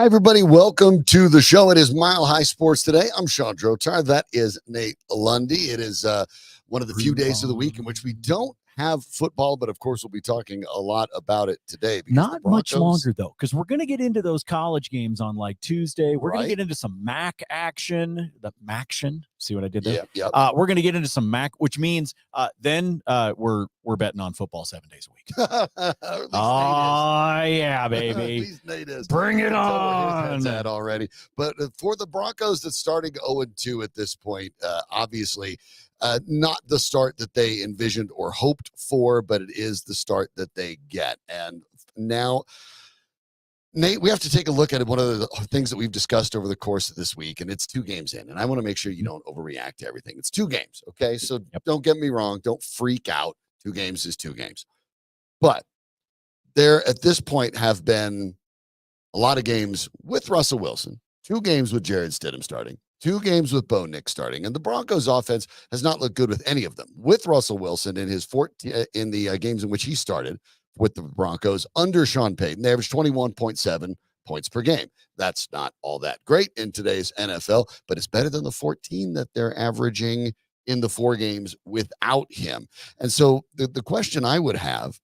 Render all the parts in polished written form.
Hi, everybody. Welcome to the show. It is Mile High Sports today. I'm Sean Drotar. That is Nate Lundy. It is one of the few days of the week in which we don't have football, but of course we'll be talking a lot about it today. Not much longer, though, because we're going to get into those college games on like Tuesday. We're going to get into some MAC action, the MACtion. See what I did there? Yep. We're going to get into some MAC, which means then we're betting on football 7 days a week. Oh, yeah, baby. At least Nate is. Bring it on. That already. But for the Broncos that's starting 0-2 at this point, obviously, not the start that they envisioned or hoped for, but it is the start that they get. And now, Nate, we have to take a look at one of the things that we've discussed over the course of this week, and it's 2 games in. And I want to make sure you don't overreact to everything. It's 2 games, okay? So Don't get me wrong. Don't freak out. 2 games is 2 games. But there, at this point, have been a lot of games with Russell Wilson, 2 games with Jared Stidham starting, 2 games with Bo Nix starting, and the Broncos offense has not looked good with any of them. With Russell Wilson in his in the games in which he started with the Broncos under Sean Payton, they averaged 21.7 points per game. That's not all that great in today's NFL, but it's better than the 14 that they're averaging in the 4 games without him. And so the question I would have,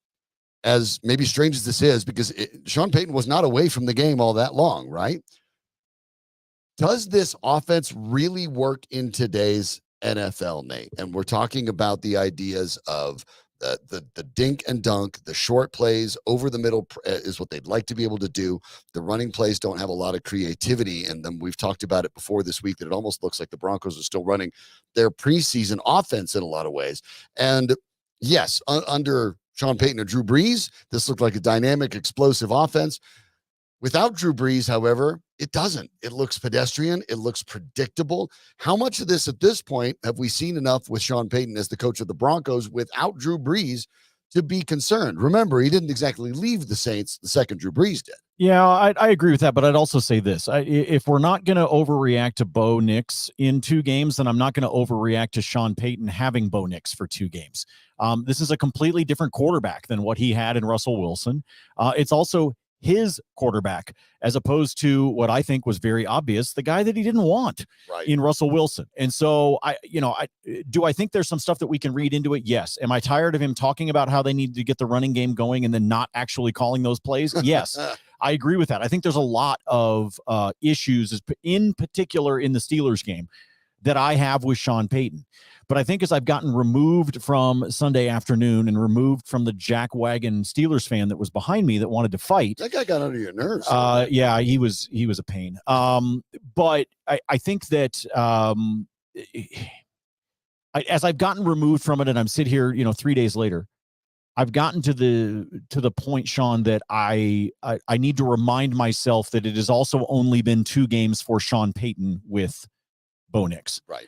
as maybe strange as this is, because Sean Payton was not away from the game all that long, right? Does this offense really work in today's NFL, Nate? And we're talking about the ideas of the dink and dunk, the short plays over the middle is what they'd like to be able to do. The running plays don't have a lot of creativity in them. We've talked about it before this week that it almost looks like the Broncos are still running their preseason offense in a lot of ways. And yes, under Sean Payton or Drew Brees, this looked like a dynamic, explosive offense. Without Drew Brees, however, it doesn't. It looks pedestrian. It looks predictable. How much of this at this point have we seen enough with Sean Payton as the coach of the Broncos without Drew Brees to be concerned? Remember, he didn't exactly leave the Saints the second Drew Brees did. Yeah, I agree with that, but I'd also say this. If we're not going to overreact to Bo Nix in 2 games, then I'm not going to overreact to Sean Payton having Bo Nix for 2 games. This is a completely different quarterback than what he had in Russell Wilson. It's also his quarterback, as opposed to what I think was very obvious, the guy that he didn't want in Russell Wilson. And so I think there's some stuff that we can read into it? Yes. Am I tired of him talking about how they need to get the running game going and then not actually calling those plays? Yes. I agree with that. I think there's a lot of issues, in particular in the Steelers game, that I have with Sean Payton. But I think as I've gotten removed from Sunday afternoon and removed from the jackwagon Steelers fan that was behind me that wanted to fight. That guy got under your nerves. Yeah, he was a pain. But I think that as I've gotten removed from it and I'm sitting here, 3 days later, I've gotten to the point, Sean, that I need to remind myself that it has also only been 2 games for Sean Payton with Bo Nix. Right.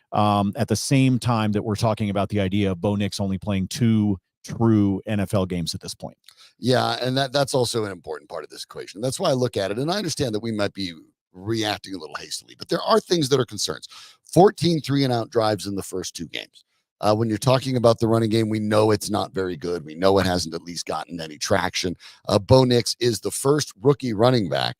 At the same time that we're talking about the idea of Bo Nix only playing 2 true NFL games at this point. Yeah, and that's also an important part of this equation. That's why I look at it, and I understand that we might be reacting a little hastily, but there are things that are concerns. 14 3-and-out drives in the first 2 games. When you're talking about the running game, we know it's not very good. We know it hasn't at least gotten any traction. Bo Nix is the first rookie quarterback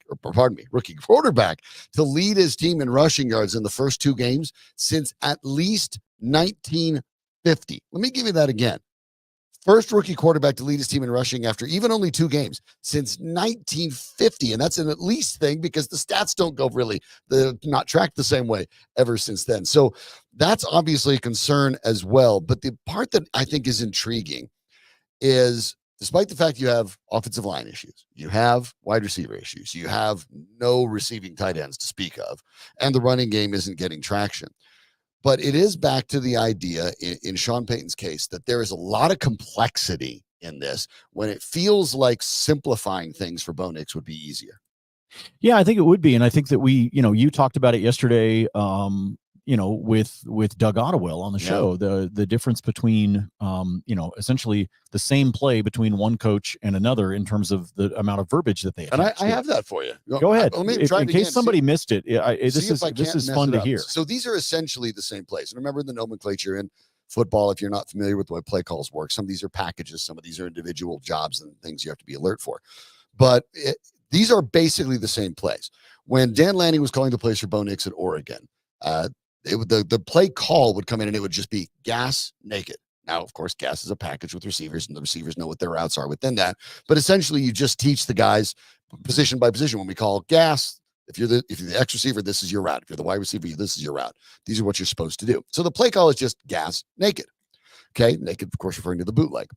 to lead his team in rushing yards in the first 2 games since at least 1950. Let me give you that again. First rookie quarterback to lead his team in rushing after even only 2 games since 1950. And that's an at least thing because the stats don't go not tracked the same way ever since then. So that's obviously a concern as well. But the part that I think is intriguing is, despite the fact you have offensive line issues, you have wide receiver issues, you have no receiving tight ends to speak of, and the running game isn't getting traction. But it is back to the idea in Sean Payton's case that there is a lot of complexity in this when it feels like simplifying things for Bo Nix would be easier. Yeah, I think it would be. And I think that you talked about it yesterday, with Doug Ottewell on the show, the difference between, essentially the same play between one coach and another in terms of the amount of verbiage that they have. And I have that for you. Go ahead. In case somebody missed it, this is fun to hear. So these are essentially the same plays. And remember the nomenclature in football, if you're not familiar with the way play calls work, some of these are packages, some of these are individual jobs and things you have to be alert for. But These are basically the same plays. When Dan Lanning was calling the plays for Bo Nix at Oregon, the play call would come in and it would just be gas, naked. Now, of course, gas is a package with receivers, and the receivers know what their routes are within that. But essentially, you just teach the guys position by position. When we call gas, if you're the X receiver, this is your route. If you're the wide receiver, this is your route. These are what you're supposed to do. So the play call is just gas, naked. Okay, naked, of course, referring to the bootleg.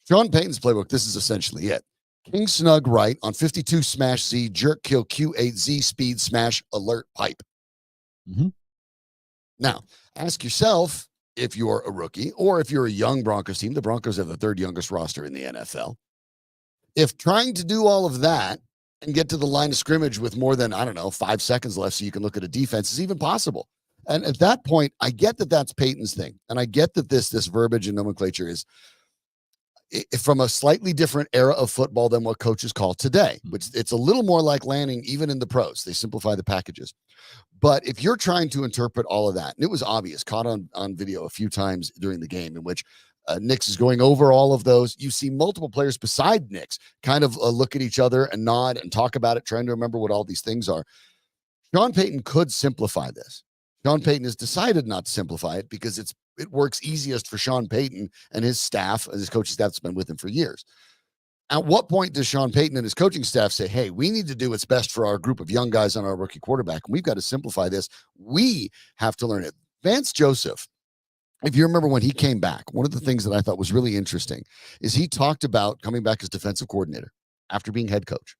Sean Payton's playbook, this is essentially it. King snug right on 52 smash Z, jerk kill Q8Z, speed smash, alert pipe. Mm-hmm. Now, ask yourself, if you're a rookie or if you're a young Broncos team, the Broncos have the third youngest roster in the NFL. If trying to do all of that and get to the line of scrimmage with more than, 5 seconds left so you can look at a defense is even possible. And at that point, I get that that's Payton's thing. And I get that this verbiage and nomenclature is from a slightly different era of football than what coaches call today, which it's a little more like Lanning, even in the pros. They simplify the packages. But if you're trying to interpret all of that, and it was obvious, caught on video a few times during the game in which Nix is going over all of those. You see multiple players beside Nix kind of look at each other and nod and talk about it, trying to remember what all these things are. Sean Payton could simplify this. Sean Payton has decided not to simplify it because it works easiest for Sean Payton and his staff, and his coaching staff has been with him for years. At what point does Sean Payton and his coaching staff say, hey, we need to do what's best for our group of young guys on our rookie quarterback, and we've got to simplify this. We have to learn it. Vance Joseph, if you remember when he came back, one of the things that I thought was really interesting is he talked about coming back as defensive coordinator after being head coach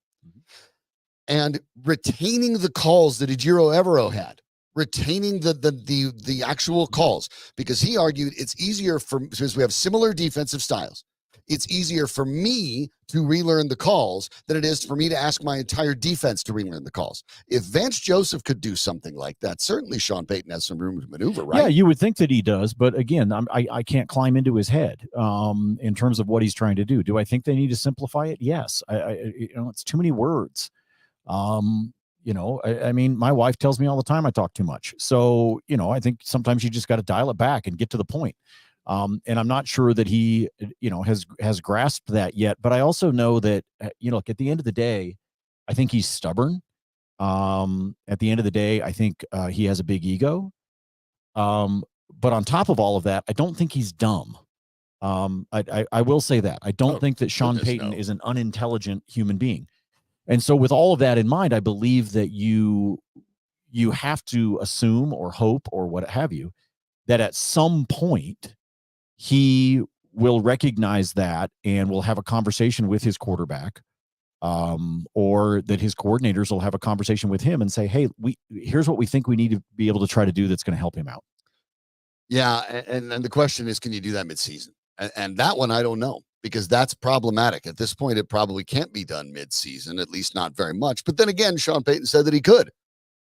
and retaining the calls that Ejiro Evero had, retaining the actual calls, because he argued it's easier since we have similar defensive styles, it's easier for me to relearn the calls than it is for me to ask my entire defense to relearn the calls. If Vance Joseph could do something like that, certainly Sean Payton has some room to maneuver, right? Yeah, you would think that he does, but again, I can't climb into his head in terms of what he's trying to do. Do I think they need to simplify it? Yes. It's too many words. I mean, my wife tells me all the time I talk too much. So, I think sometimes you just got to dial it back and get to the point. And I'm not sure that he, has grasped that yet. But I also know that, look, at the end of the day, I think he's stubborn. At the end of the day, I think he has a big ego. But on top of all of that, I don't think he's dumb. I will say that. I don't think that Sean Payton is an unintelligent human being. And so with all of that in mind, I believe that you have to assume or hope or what have you, that at some point he will recognize that and will have a conversation with his quarterback, or that his coordinators will have a conversation with him and say, hey, here's what we think we need to be able to try to do that's going to help him out. Yeah. And the question is, can you do that midseason? And that one, I don't know, because that's problematic. At this point, it probably can't be done midseason, at least not very much. But then again, Sean Payton said that he could,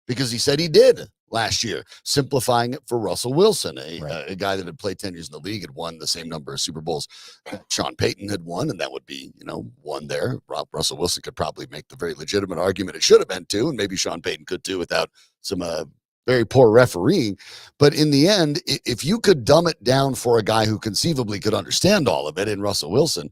because he said he did last year, simplifying it for Russell Wilson, a guy that had played 10 years in the league, had won the same number of Super Bowls that Sean Payton had won, and that would be, one there. Russell Wilson could probably make the very legitimate argument it should have been two, and maybe Sean Payton could too without some very poor refereeing. But in the end, if you could dumb it down for a guy who conceivably could understand all of it in Russell Wilson,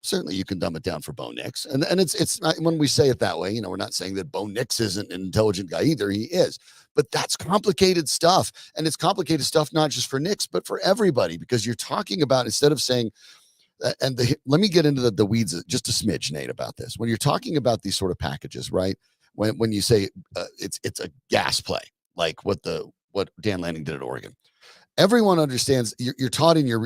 certainly you can dumb it down for Bo Nix. And it's not, when we say it that way, we're not saying that Bo Nix isn't an intelligent guy either. He is. But that's complicated stuff. And it's complicated stuff not just for Nix, but for everybody, because you're talking about, instead of saying, let me get into the weeds just a smidge, Nate, about this. When you're talking about these sort of packages, right? When you say it's a gas play, like what Dan Lanning did at Oregon. Everyone understands, you're taught in your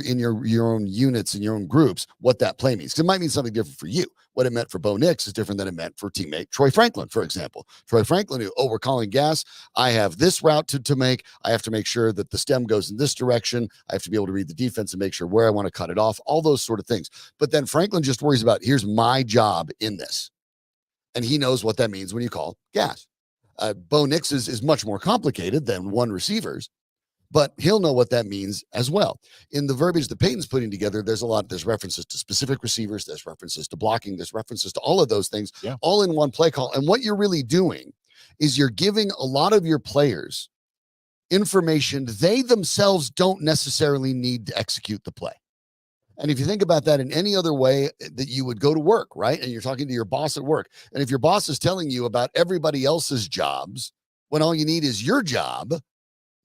own units and your own groups what that play means. It might mean something different for you. What it meant for Bo Nix is different than it meant for teammate Troy Franklin, for example. Troy Franklin knew, we're calling gas. I have this route to make. I have to make sure that the stem goes in this direction. I have to be able to read the defense and make sure where I want to cut it off, all those sort of things. But then Franklin just worries about, here's my job in this. And he knows what that means when you call gas. Bo Nix is much more complicated than one receiver's, but he'll know what that means as well. In the verbiage that Payton's putting together, there's references to specific receivers, there's references to blocking, there's references to all of those things, all in one play call. And what you're really doing is you're giving a lot of your players information they themselves don't necessarily need to execute the play. And if you think about that in any other way that you would go to work, right? And you're talking to your boss at work. And if your boss is telling you about everybody else's jobs, when all you need is your job,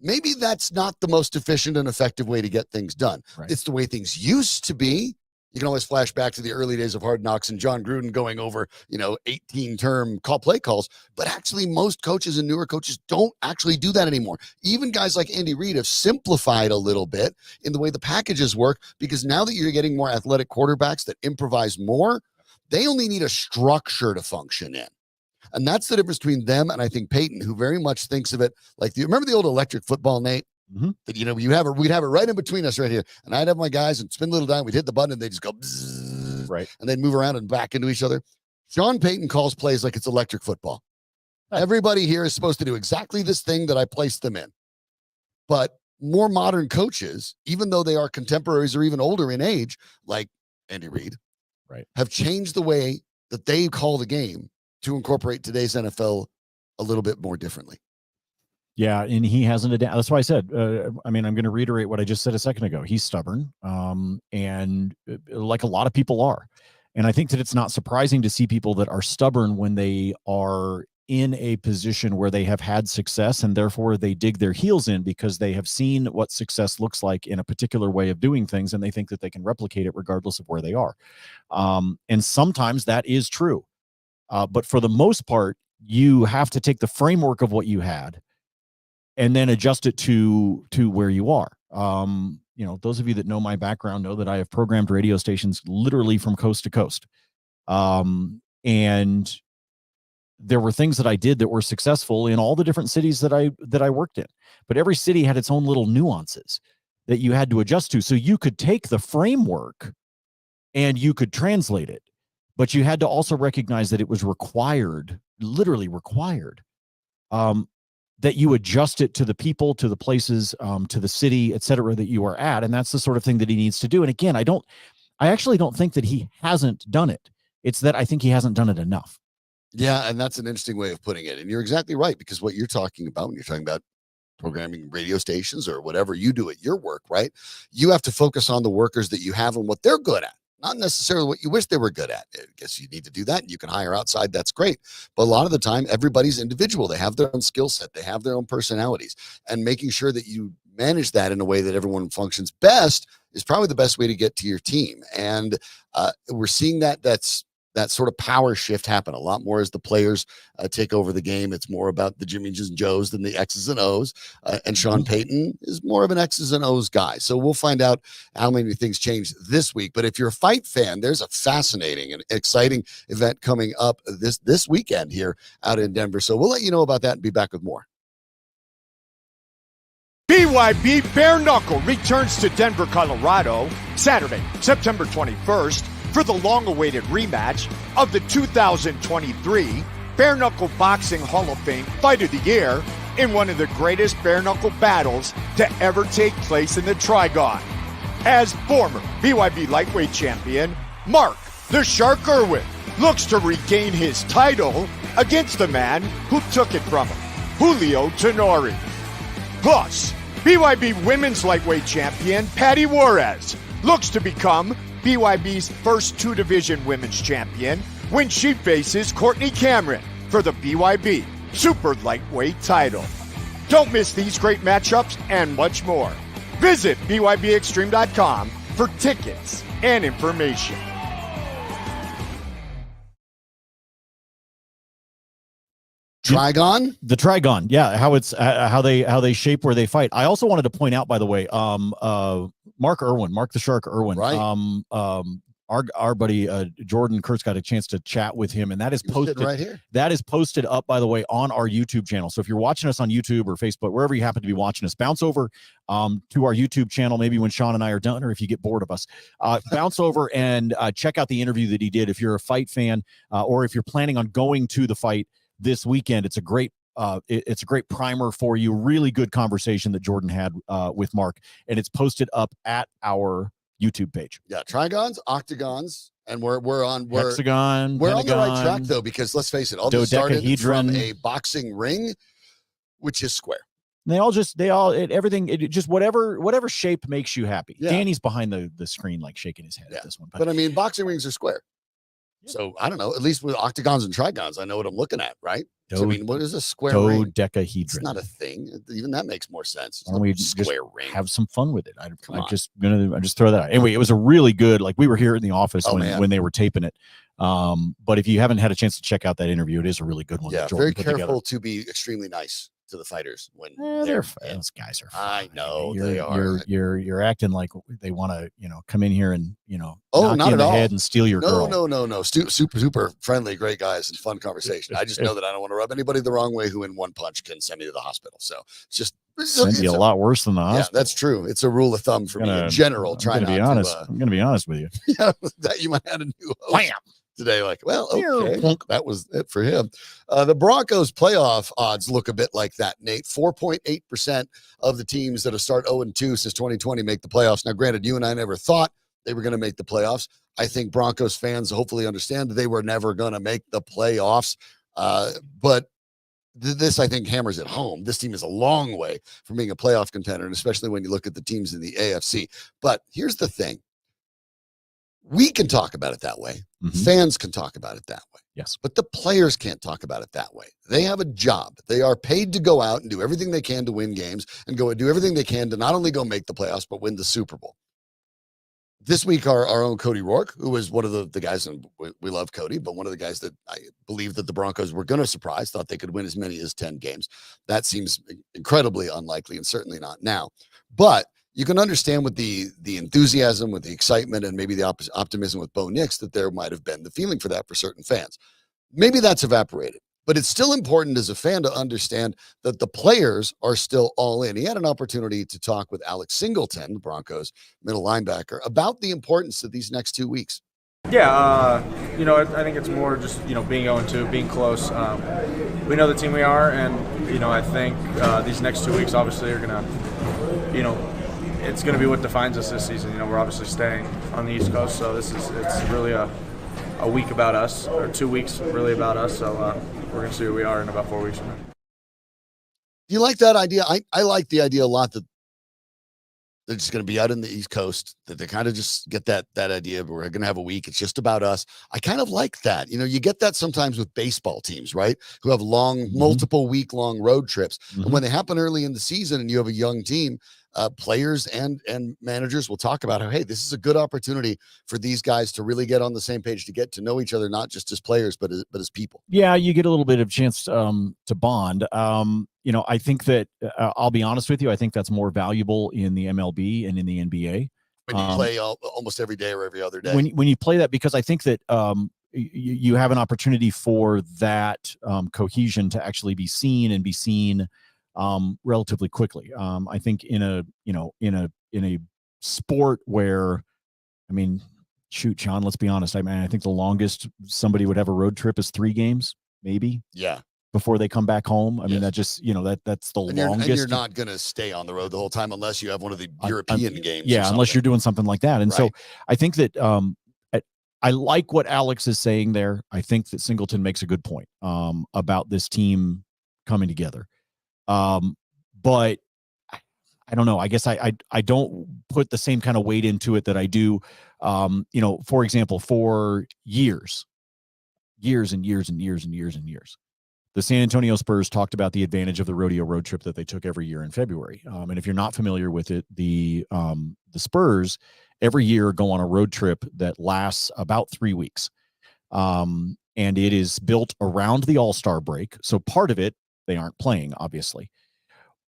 maybe that's not the most efficient and effective way to get things done. Right. It's the way things used to be. You can always flash back to the early days of Hard Knocks and John Gruden going over, 18-term play calls. But actually, most coaches and newer coaches don't actually do that anymore. Even guys like Andy Reid have simplified a little bit in the way the packages work, because now that you're getting more athletic quarterbacks that improvise more, they only need a structure to function in. And that's the difference between them and I think Payton, who very much thinks of it like, remember the old electric football, Nate? Mm-hmm. That, we'd have it right in between us right here. And I'd have my guys and spin a little down. We'd hit the button and they just go, bzzz, right. And they'd move around and back into each other. Sean Payton calls plays like it's electric football. Everybody here is supposed to do exactly this thing that I placed them in. But more modern coaches, even though they are contemporaries or even older in age, like Andy Reid, right, have changed the way that they call the game to incorporate today's NFL a little bit more differently. Yeah, and he hasn't adapted. That's why I said, I'm going to reiterate what I just said a second ago. He's stubborn, and like a lot of people are. And I think that it's not surprising to see people that are stubborn when they are in a position where they have had success, and therefore they dig their heels in because they have seen what success looks like in a particular way of doing things, and they think that they can replicate it regardless of where they are. And sometimes that is true. But for the most part, you have to take the framework of what you had and then adjust it to where you are. Those of you that know my background know that I have programmed radio stations literally from coast to coast. And there were things that I did that were successful in all the different cities that I worked in. But every city had its own little nuances that you had to adjust to. So you could take the framework and you could translate it, but you had to also recognize that it was required, literally required, that you adjust it to the people, to the places, to the city, et cetera, that you are at. And that's the sort of thing that he needs to do. And again, I actually don't think that he hasn't done it. It's that I think he hasn't done it enough. Yeah, and that's an interesting way of putting it. And you're exactly right, because what you're talking about when you're talking about programming radio stations or whatever you do at your work, right? You have to focus on the workers that you have and what they're good at. Not necessarily what you wish they were good at. I guess you need to do that. And you can hire outside. That's great. But a lot of the time, everybody's individual. They have their own skill set. They have their own personalities. And making sure that you manage that in a way that everyone functions best is probably the best way to get to your team. And we're seeing that sort of power shift happen a lot more as the players take over the game. It's more about the Jimmys and Joes than the X's and O's. And Sean Payton is more of an X's and O's guy. So we'll find out how many things change this week. But if you're a fight fan, there's a fascinating and exciting event coming up this weekend here out in Denver. So we'll let you know about that and be back with more. BYB Bare Knuckle returns to Denver, Colorado, Saturday, September 21st. For the long-awaited rematch of the 2023 Bare Knuckle Boxing Hall of Fame Fight of the Year in one of the greatest bare knuckle battles to ever take place in the Trigon. As former BYB lightweight champion, Mark the Shark Irwin looks to regain his title against the man who took it from him, Julio Tenori. Plus, BYB women's lightweight champion Patty Juarez looks to become BYB's first two-division women's champion when she faces Courtney Cameron for the BYB Super Lightweight title. Don't miss these great matchups and much more. Visit BYBExtreme.com for tickets and information. Trigon? The Trigon, yeah, how they shape where they fight. I also wanted to point out, by the way, Mark the Shark Irwin, right? Our buddy Jordan Kurtz got a chance to chat with him, and that is posted right here. That is posted up, by the way, on our YouTube channel. So if you're watching us on YouTube or Facebook, wherever you happen to be watching us, bounce over to our YouTube channel. Maybe when Sean and I are done, or if you get bored of us, bounce over and check out the interview that he did. If you're a fight fan, or if you're planning on going to the fight this weekend, it's a great primer for you. Really good conversation that Jordan had with Mark, and it's posted up at our YouTube page. Yeah, trigons, octagons, and we're hexagon. We're on the right track though, because let's face it, all this started from dodecahedron, a boxing ring, which is square. everything, just whatever shape makes you happy. Yeah. Danny's behind the screen, like shaking his head at this one. But I mean, boxing rings are square. So I don't know, at least with octagons and trigons, I know what I'm looking at, right? So, I mean, what is a square ring? Dodecahedron. It's not a thing. Even that makes more sense. Why don't we square just ring. have some fun with it? I just throw that out. Anyway, it was a really good, like we were here in the office when they were taping it. But if you haven't had a chance to check out that interview, it is a really good one. Yeah, very careful to be extremely nice to the fighters when those guys are fine. I know they are. You're acting like they want to, come in here and, knock not you in at the all. head and steal your girl. No. Super friendly, great guys and fun conversation. I just know that I don't want to rub anybody the wrong way who in one punch can send me to the hospital. So it's just send you a lot worse than the hospital. Yeah, that's true. It's a rule of thumb for me in general. I'm going to be honest with you. Yeah, that you might have a new host today. Like, well, okay, that was it for him. The Broncos playoff odds look a bit like that, Nate. 4.8% of the teams that have started 0-2 since 2020 make the playoffs. Now, granted, you and I never thought they were going to make the playoffs. I think Broncos fans hopefully understand that they were never going to make the playoffs. But this, I think, hammers it home. This team is a long way from being a playoff contender, and especially when you look at the teams in the AFC. But here's the thing. We can talk about it that way. Mm-hmm. Fans can talk about it that way. Yes. But the players can't talk about it that way. They have a job. They are paid to go out and do everything they can to win games and go and do everything they can to not only go make the playoffs, but win the Super Bowl. This week, our own Cody Rourke, who was one of the guys, and we love Cody, but one of the guys that I believe that the Broncos were going to surprise, thought they could win as many as 10 games. That seems incredibly unlikely and certainly not now. But you can understand with the enthusiasm, with the excitement, and maybe the optimism with Bo Nix that there might have been the feeling for that for certain fans. Maybe that's evaporated, but it's still important as a fan to understand that the players are still all in. He had an opportunity to talk with Alex Singleton, the Broncos middle linebacker, about the importance of these next 2 weeks. Yeah, I think it's more just, being 0-2, being close. We know the team we are, and, I think these next 2 weeks obviously are going to, it's going to be what defines us this season. We're obviously staying on the East Coast, so it's really a week about us, or 2 weeks really about us. So we're going to see who we are in about 4 weeks from now. Do you like that idea? I like the idea a lot that they're just going to be out in the East Coast, that they kind of just get that idea. We're going to have a week. It's just about us. I kind of like that. You get that sometimes with baseball teams, right? Who have long, multiple week-long road trips. Mm-hmm. And when they happen early in the season and you have a young team, players and managers will talk about how, hey, this is a good opportunity for these guys to really get on the same page, to get to know each other, not just as players, but as people. Yeah, you get a little bit of chance to bond. I think that I'll be honest with you. I think that's more valuable in the MLB and in the NBA. When you play almost every day or every other day. When you play that, because I think that you have an opportunity for that cohesion to actually be seen and be seen relatively quickly. I think in a sport where, shoot, Sean, let's be honest. I think the longest somebody would have a road trip is 3 games, maybe. Yeah. Before they come back home. That just, that's the longest. And you're not going to stay on the road the whole time unless you have one of the European games. Yeah. Unless you're doing something like that. And so I think that, I like what Alex is saying there. I think that Singleton makes a good point about this team coming together. But I don't know. I guess I don't put the same kind of weight into it that I do. For example, for years and years, the San Antonio Spurs talked about the advantage of the rodeo road trip that they took every year in February. And if you're not familiar with it, the Spurs every year go on a road trip that lasts about 3 weeks. And it is built around the All-Star break. So part of it, they aren't playing, obviously.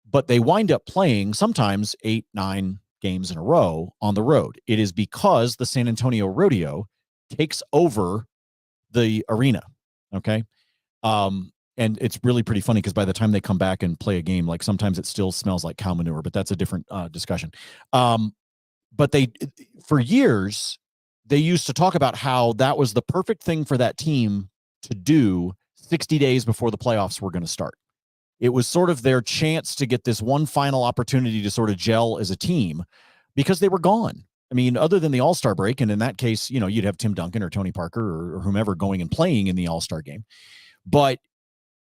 But they wind up playing sometimes 8-9 games in a row on the road. It is because the San Antonio Rodeo takes over the arena. Okay. And it's really pretty funny because by the time they come back and play a game, like sometimes it still smells like cow manure, but that's a different discussion. But for years, they used to talk about how that was the perfect thing for that team to do 60 days before the playoffs were going to start. It was sort of their chance to get this one final opportunity to sort of gel as a team because they were gone. Other than the All-Star break, and in that case, you'd have Tim Duncan or Tony Parker or whomever going and playing in the All-Star game. But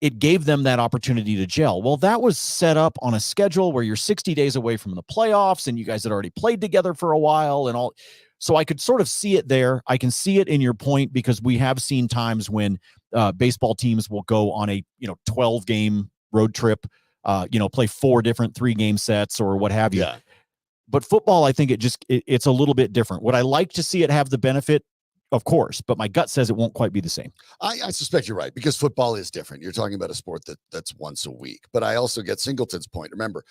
it gave them that opportunity to gel. Well, that was set up on a schedule where you're 60 days away from the playoffs and you guys had already played together for a while and all. So I could sort of see it there. I can see it in your point because we have seen times when baseball teams will go on a 12-game road trip, play 4 different 3-game sets or what have you. Yeah. But football, I think it's a little bit different. Would I like to see it have the benefit? Of course, but my gut says it won't quite be the same. I suspect you're right because football is different. You're talking about a sport that's once a week. But I also get Singleton's point. Remember,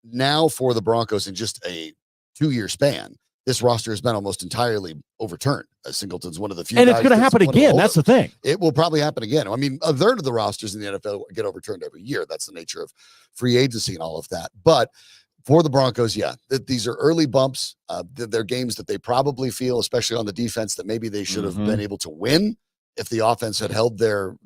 now for the Broncos in just a 2-year span, this roster has been almost entirely overturned. Singleton's one of the few. And it's going to happen again. That's the thing. It will probably happen again. I mean, a third of the rosters in the NFL get overturned every year. That's the nature of free agency and all of that. But for the Broncos, these are early bumps. They're games that they probably feel, especially on the defense, that maybe they should have been able to win if the offense had held their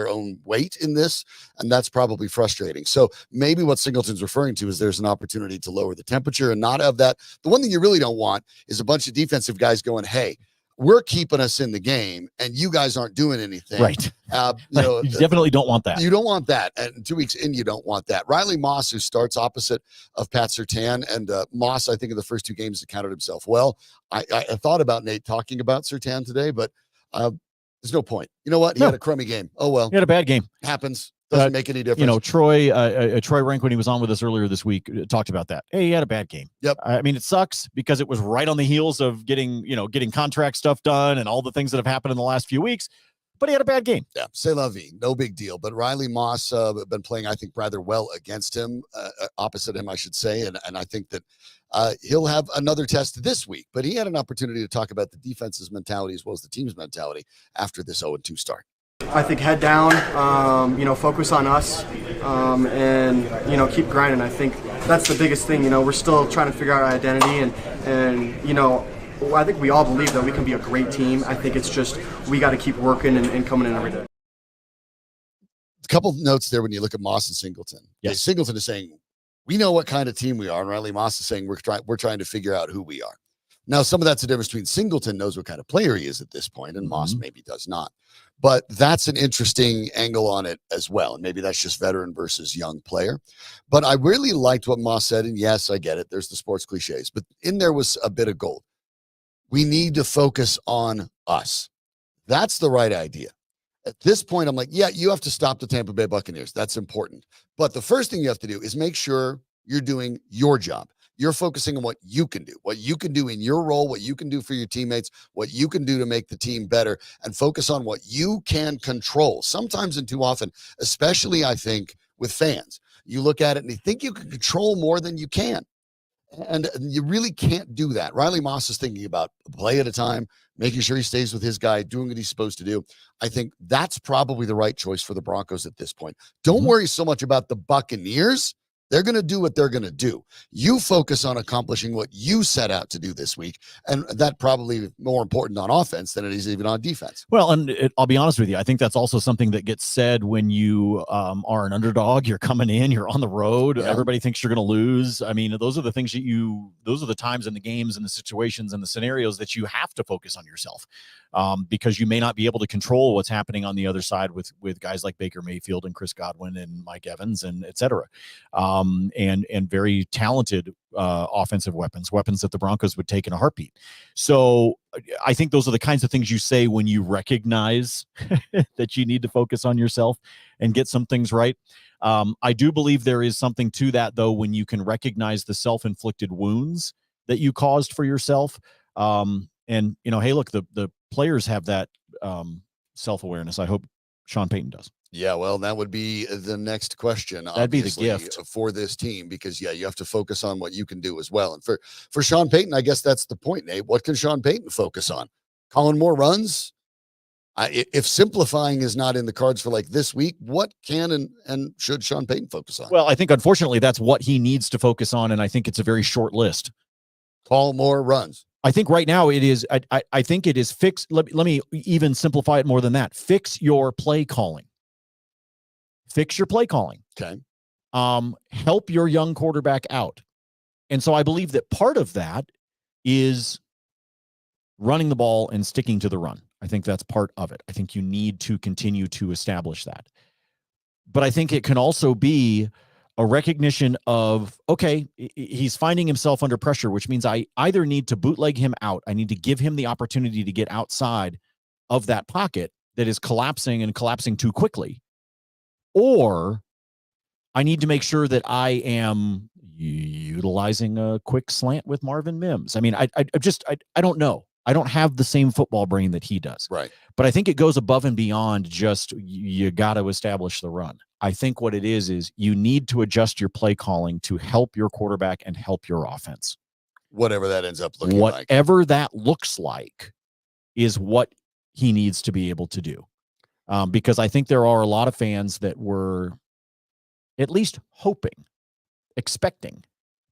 own weight in this, and that's probably frustrating. So maybe what Singleton's referring to is there's an opportunity to lower the temperature and not have that. The one thing you really don't want is a bunch of defensive guys going, hey, we're keeping us in the game and you guys aren't doing anything. Right. You definitely don't want that. You don't want that. And 2 weeks in, you don't want that. Riley Moss, who starts opposite of Pat Surtain, and Moss, I think in the first 2 games, accounted himself well. I thought about Nate talking about Surtain today, but there's no point. You know what? He had a crummy game. Oh, well. He had a bad game. Happens. Doesn't make any difference. Troy Rank, when he was on with us earlier this week, talked about that. Hey, he had a bad game. Yep. I mean, it sucks because it was right on the heels of getting contract stuff done and all the things that have happened in the last few weeks. But he had a bad game. Yeah, c'est la vie. No big deal. But Riley Moss been playing, I think, rather well against him, opposite him, I should say. And I think that he'll have another test this week. But he had an opportunity to talk about the defense's mentality as well as the team's mentality after this 0-2 start. I think head down, focus on us, and keep grinding. I think that's the biggest thing. We're still trying to figure out our identity, and I think we all believe that we can be a great team. I think it's just we got to keep working and coming in every day. A couple of notes there when you look at Moss and Singleton. Yes. Singleton is saying, we know what kind of team we are, and Riley Moss is saying we're trying to figure out who we are. Now, some of that's the difference between Singleton knows what kind of player he is at this point, and Moss maybe does not. But that's an interesting angle on it as well. And maybe that's just veteran versus young player. But I really liked what Moss said. And yes, I get it. There's the sports cliches. But in there was a bit of gold. We need to focus on us. That's the right idea. At this point, I'm like, yeah, you have to stop the Tampa Bay Buccaneers. That's important. But the first thing you have to do is make sure you're doing your job. You're focusing on what you can do in your role, what you can do for your teammates, what you can do to make the team better, and focus on what you can control. Sometimes and too often, especially I think with fans, you look at it and you think you can control more than you can. And you really can't do that. Riley Moss is thinking about a play at a time, making sure he stays with his guy, doing what he's supposed to do. I think that's probably the right choice for the Broncos at this point. Don't worry so much about the Buccaneers. They're going to do what they're going to do. You focus on accomplishing what you set out to do this week, and that probably more important on offense than it is even on defense. Well, and I'll be honest with you. I think that's also something that gets said when you are an underdog. You're coming in, you're on the road. Yeah. Everybody thinks you're going to lose. I mean, those are the things those are the times in the games and the situations and the scenarios that you have to focus on yourself. Because you may not be able to control what's happening on the other side with guys like Baker Mayfield and Chris Godwin and Mike Evans and et cetera. And very talented offensive weapons that the Broncos would take in a heartbeat. So I think those are the kinds of things you say when you recognize that you need to focus on yourself and get some things right. I do believe there is something to that, though, when you can recognize the self-inflicted wounds that you caused for yourself. And, hey, look, the players have that self-awareness. I hope Sean Payton does. Yeah, well, that would be the next question. That'd be the gift for this team because, you have to focus on what you can do as well. And for Sean Payton, I guess that's the point, Nate. What can Sean Payton focus on? Calling more runs? If simplifying is not in the cards for like this week, what can and should Sean Payton focus on? Well, I think, unfortunately, that's what he needs to focus on, and I think it's a very short list. Call more runs. I think right now it is. I think it is fix. Let me even simplify it more than that. Fix your play calling. Fix your play calling. Okay. Help your young quarterback out. And so I believe that part of that is running the ball and sticking to the run. I think that's part of it. I think you need to continue to establish that. But I think it can also be a recognition of, okay, he's finding himself under pressure, which means I either need to bootleg him out. I need to give him the opportunity to get outside of that pocket that is collapsing and collapsing too quickly. Or I need to make sure that I am utilizing a quick slant with Marvin Mims. I mean, I don't know. I don't have the same football brain that he does. Right. But I think it goes above and beyond just you got to establish the run. I think what it is you need to adjust your play calling to help your quarterback and help your offense. Whatever that ends up looking like. Whatever that looks like is what he needs to be able to do. Because I think there are a lot of fans that were at least expecting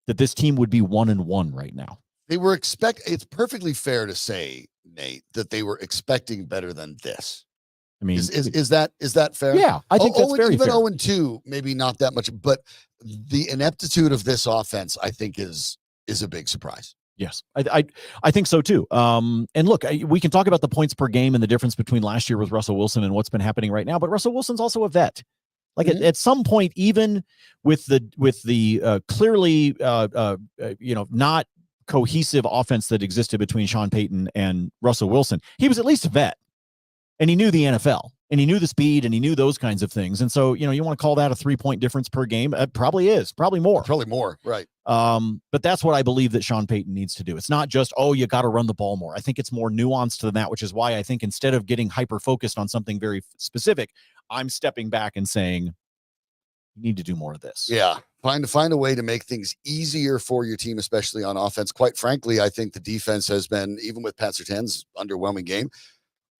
that this team would be 1-1 right now. They were it's perfectly fair to say, Nate, that they were expecting better than this. I mean, is that fair? Yeah, I think that's very fair. Even 0-2, maybe not that much, but the ineptitude of this offense, I think, is a big surprise. Yes, I think so too. And look, we can talk about the points per game and the difference between last year with Russell Wilson and what's been happening right now, but Russell Wilson's also a vet. Like at some point, even with the clearly not cohesive offense that existed between Sean Payton and Russell Wilson, he was at least a vet, and he knew the NFL, and he knew the speed, and he knew those kinds of things. And so, you want to call that a 3-point difference per game? It probably is, probably more, right? But that's what I believe that Sean Payton needs to do. It's not just, you got to run the ball more. I think it's more nuanced than that, which is why I think instead of getting hyper focused on something very specific, I'm stepping back and saying, you need to do more of this. Yeah. Find a way to make things easier for your team, especially on offense. Quite frankly, I think the defense has been, even with Pat Surtain's underwhelming game,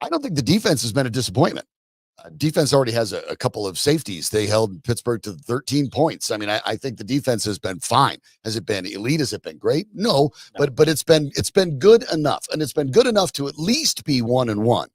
I don't think the defense has been a disappointment. Defense already has a couple of safeties. They held Pittsburgh to 13 points. I mean, I think the defense has been fine. Has it been elite? Has it been great? No. But it's been good enough, and it's been good enough to at least be 1-1.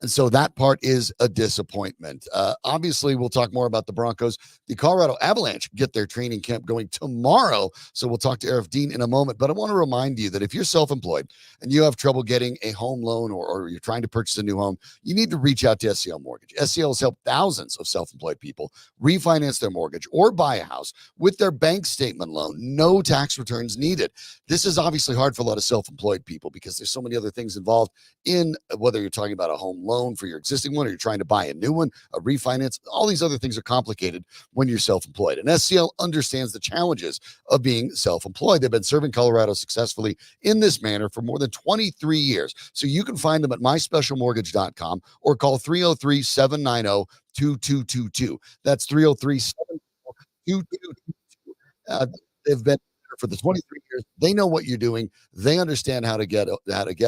And so that part is a disappointment. Obviously, we'll talk more about the Broncos. The Colorado Avalanche get their training camp going tomorrow. So we'll talk to Aarif Deen in a moment. But I want to remind you that if you're self-employed and you have trouble getting a home loan or you're trying to purchase a new home, you need to reach out to SCL Mortgage. SCL has helped thousands of self-employed people refinance their mortgage or buy a house with their bank statement loan. No tax returns needed. This is obviously hard for a lot of self-employed people because there's so many other things involved in whether you're talking about a home loan for your existing one, or you're trying to buy a new one, a refinance. All these other things are complicated when you're self-employed. And SCL understands the challenges of being self-employed. They've been serving Colorado successfully in this manner for more than 23 years. So you can find them at myspecialmortgage.com or call 303-790-2222. That's 303-790-2222. They've been for the 23 years. They know what you're doing. They understand how to get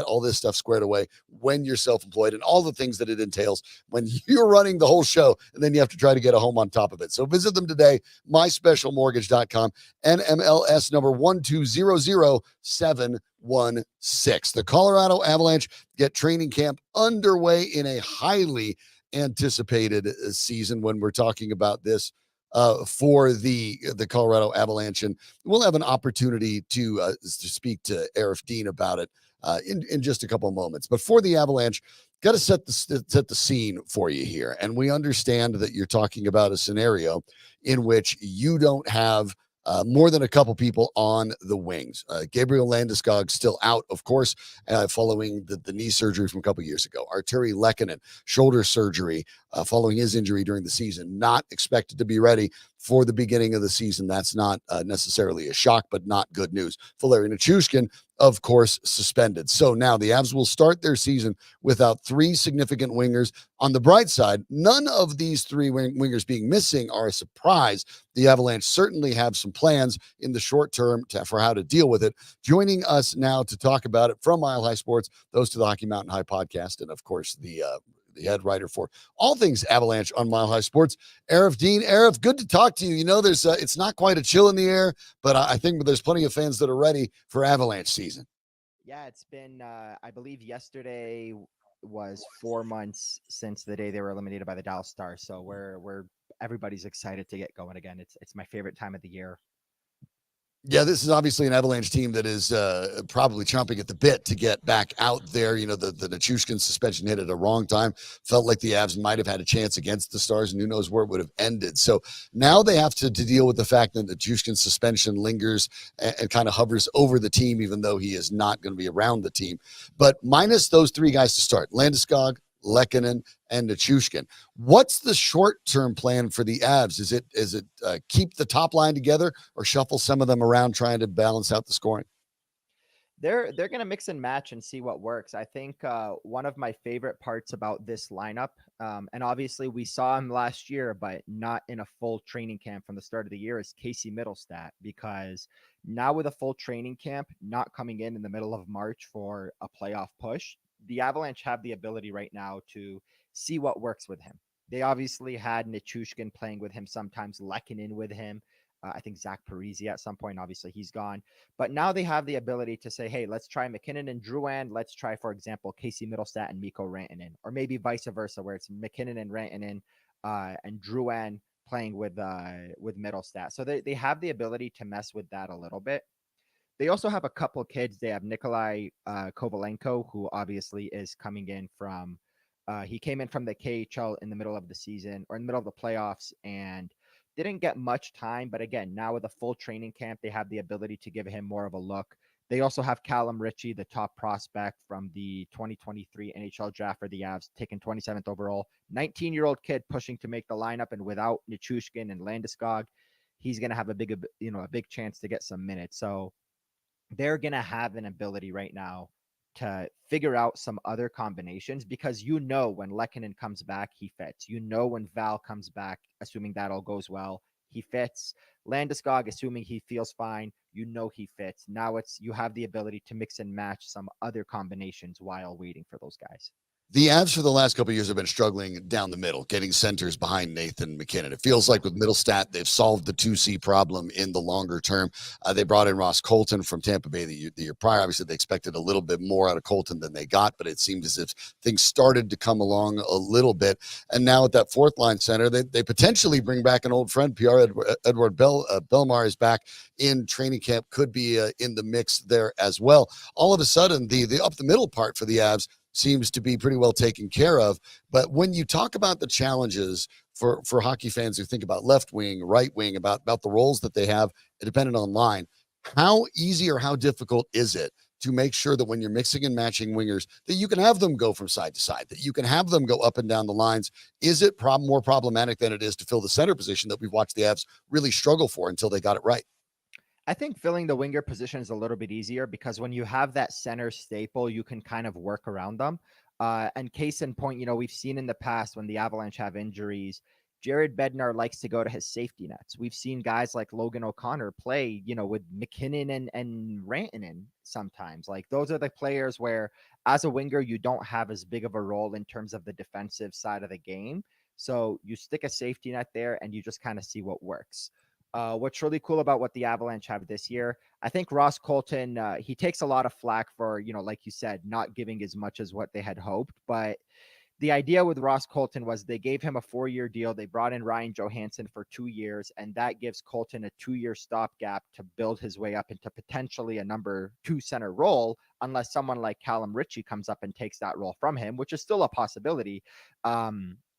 all this stuff squared away when you're self-employed and all the things that it entails when you're running the whole show and then you have to try to get a home on top of it. So visit them today, myspecialmortgage.com, NMLS number 1200716. The Colorado Avalanche get training camp underway in a highly anticipated season when we're talking about this for the Colorado Avalanche, and we'll have an opportunity to speak to Aarif Deen about it in just a couple of moments. But for the Avalanche, got to set the scene for you here, and we understand that you're talking about a scenario in which you don't have more than a couple people on the wings. Gabriel Landeskog still out, of course, following the knee surgery from a couple years ago. Arturi Lehkonen, shoulder surgery following his injury during the season, not expected to be ready for the beginning of the season. That's not necessarily a shock, but not good news. Valeri Nichushkin, of course, suspended. So now the Avs will start their season without three significant wingers. On the bright side, none of these three wingers being missing are a surprise. The Avalanche certainly have some plans in the short term for how to deal with it. Joining us now to talk about it from Mile High Sports, those to the Hockey Mountain High podcast, and of course the head writer for all things Avalanche on Mile High Sports, Aarif Deen. Aarif, good to talk to you. You know, there's it's not quite a chill in the air, but I think there's plenty of fans that are ready for Avalanche season. Yeah, it's been, I believe yesterday was 4 months since the day they were eliminated by the Dallas Stars. So we're everybody's excited to get going again. It's my favorite time of the year. Yeah, this is obviously an Avalanche team that is probably chomping at the bit to get back out there. You know, the Nichushkin suspension hit at a wrong time. Felt like the Avs might have had a chance against the Stars, and who knows where it would have ended. So now they have to deal with the fact that the Nichushkin suspension lingers and kind of hovers over the team, even though he is not going to be around the team. But minus those three guys to start, Landeskog, Lehkonen, and Nichushkin. What's the short-term plan for the Avs? Is it keep the top line together or shuffle some of them around trying to balance out the scoring? They're going to mix and match and see what works. I think one of my favorite parts about this lineup, and obviously we saw him last year, but not in a full training camp from the start of the year, is Casey Middlestat, because now with a full training camp, not coming in the middle of March for a playoff push, the Avalanche have the ability right now to see what works with him. They obviously had Nichushkin playing with him sometimes, Lehkonen with him. I think Zach Parise at some point, obviously he's gone. But now they have the ability to say, hey, let's try McKinnon and Drouin. Let's try, for example, Casey Middlestat and Mikko Rantanen, or maybe vice versa, where it's McKinnon and Rantanen and Drouin playing with Middlestat. So they have the ability to mess with that a little bit. They also have a couple kids. They have Nikolai Kovalenko, who obviously is coming in from he came in from the KHL in the middle of the season, or in the middle of the playoffs, and didn't get much time. But again, now with a full training camp, they have the ability to give him more of a look. They also have Callum Ritchie, the top prospect from the 2023 NHL draft for the Avs, taken 27th overall. 19-year-old kid pushing to make the lineup, and without Nichushkin and Landeskog, he's going to have a big chance to get some minutes. So they're going to have an ability right now to figure out some other combinations, because when Lehkonen comes back, he fits. When Val comes back, assuming that all goes well, he fits. Landeskog, assuming he feels fine, he fits. Now you have the ability to mix and match some other combinations while waiting for those guys. The Avs for the last couple of years have been struggling down the middle, getting centers behind Nathan McKinnon. It feels like with Middlestat, they've solved the 2C problem in the longer term. They brought in Ross Colton from Tampa Bay the year prior. Obviously, they expected a little bit more out of Colton than they got, but it seemed as if things started to come along a little bit. And now at that fourth line center, they potentially bring back an old friend. Pierre-Edouard Bellemare is back in training camp, could be in the mix there as well. All of a sudden, the up the middle part for the Avs seems to be pretty well taken care of. But when you talk about the challenges for hockey fans who think about left wing, right wing, about the roles that they have dependent on line, how easy or how difficult is it to make sure that when you're mixing and matching wingers, that you can have them go from side to side, that you can have them go up and down the lines? Is it more problematic than it is to fill the center position that we've watched the Avs really struggle for until they got it right? I think filling the winger position is a little bit easier, because when you have that center staple, you can kind of work around them. And case in point, we've seen in the past when the Avalanche have injuries, Jared Bednar likes to go to his safety nets. We've seen guys like Logan O'Connor play, with McKinnon and Rantanen sometimes. Like, those are the players where, as a winger, you don't have as big of a role in terms of the defensive side of the game. So you stick a safety net there and you just kind of see what works. What's really cool about what the Avalanche have this year, I think Ross Colton, he takes a lot of flack for, like you said, not giving as much as what they had hoped. But the idea with Ross Colton was they gave him a 4-year deal. They brought in Ryan Johansson for 2 years, and that gives Colton a 2-year stopgap to build his way up into potentially a number 2 center role, unless someone like Callum Ritchie comes up and takes that role from him, which is still a possibility.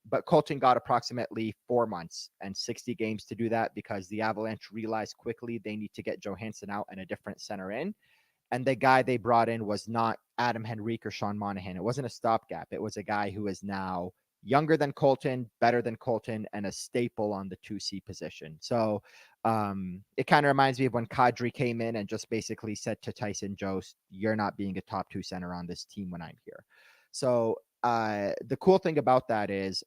But Colton got approximately 4 months and 60 games to do that, because the Avalanche realized quickly they need to get Johansson out and a different center in. And the guy they brought in was not Adam Henrique or Sean Monahan. It wasn't a stopgap. It was a guy who is now younger than Colton, better than Colton, and a staple on the 2C position. So it kind of reminds me of when Kadri came in and just basically said to Tyson Jost, you're not being a top 2 center on this team when I'm here. So the cool thing about that is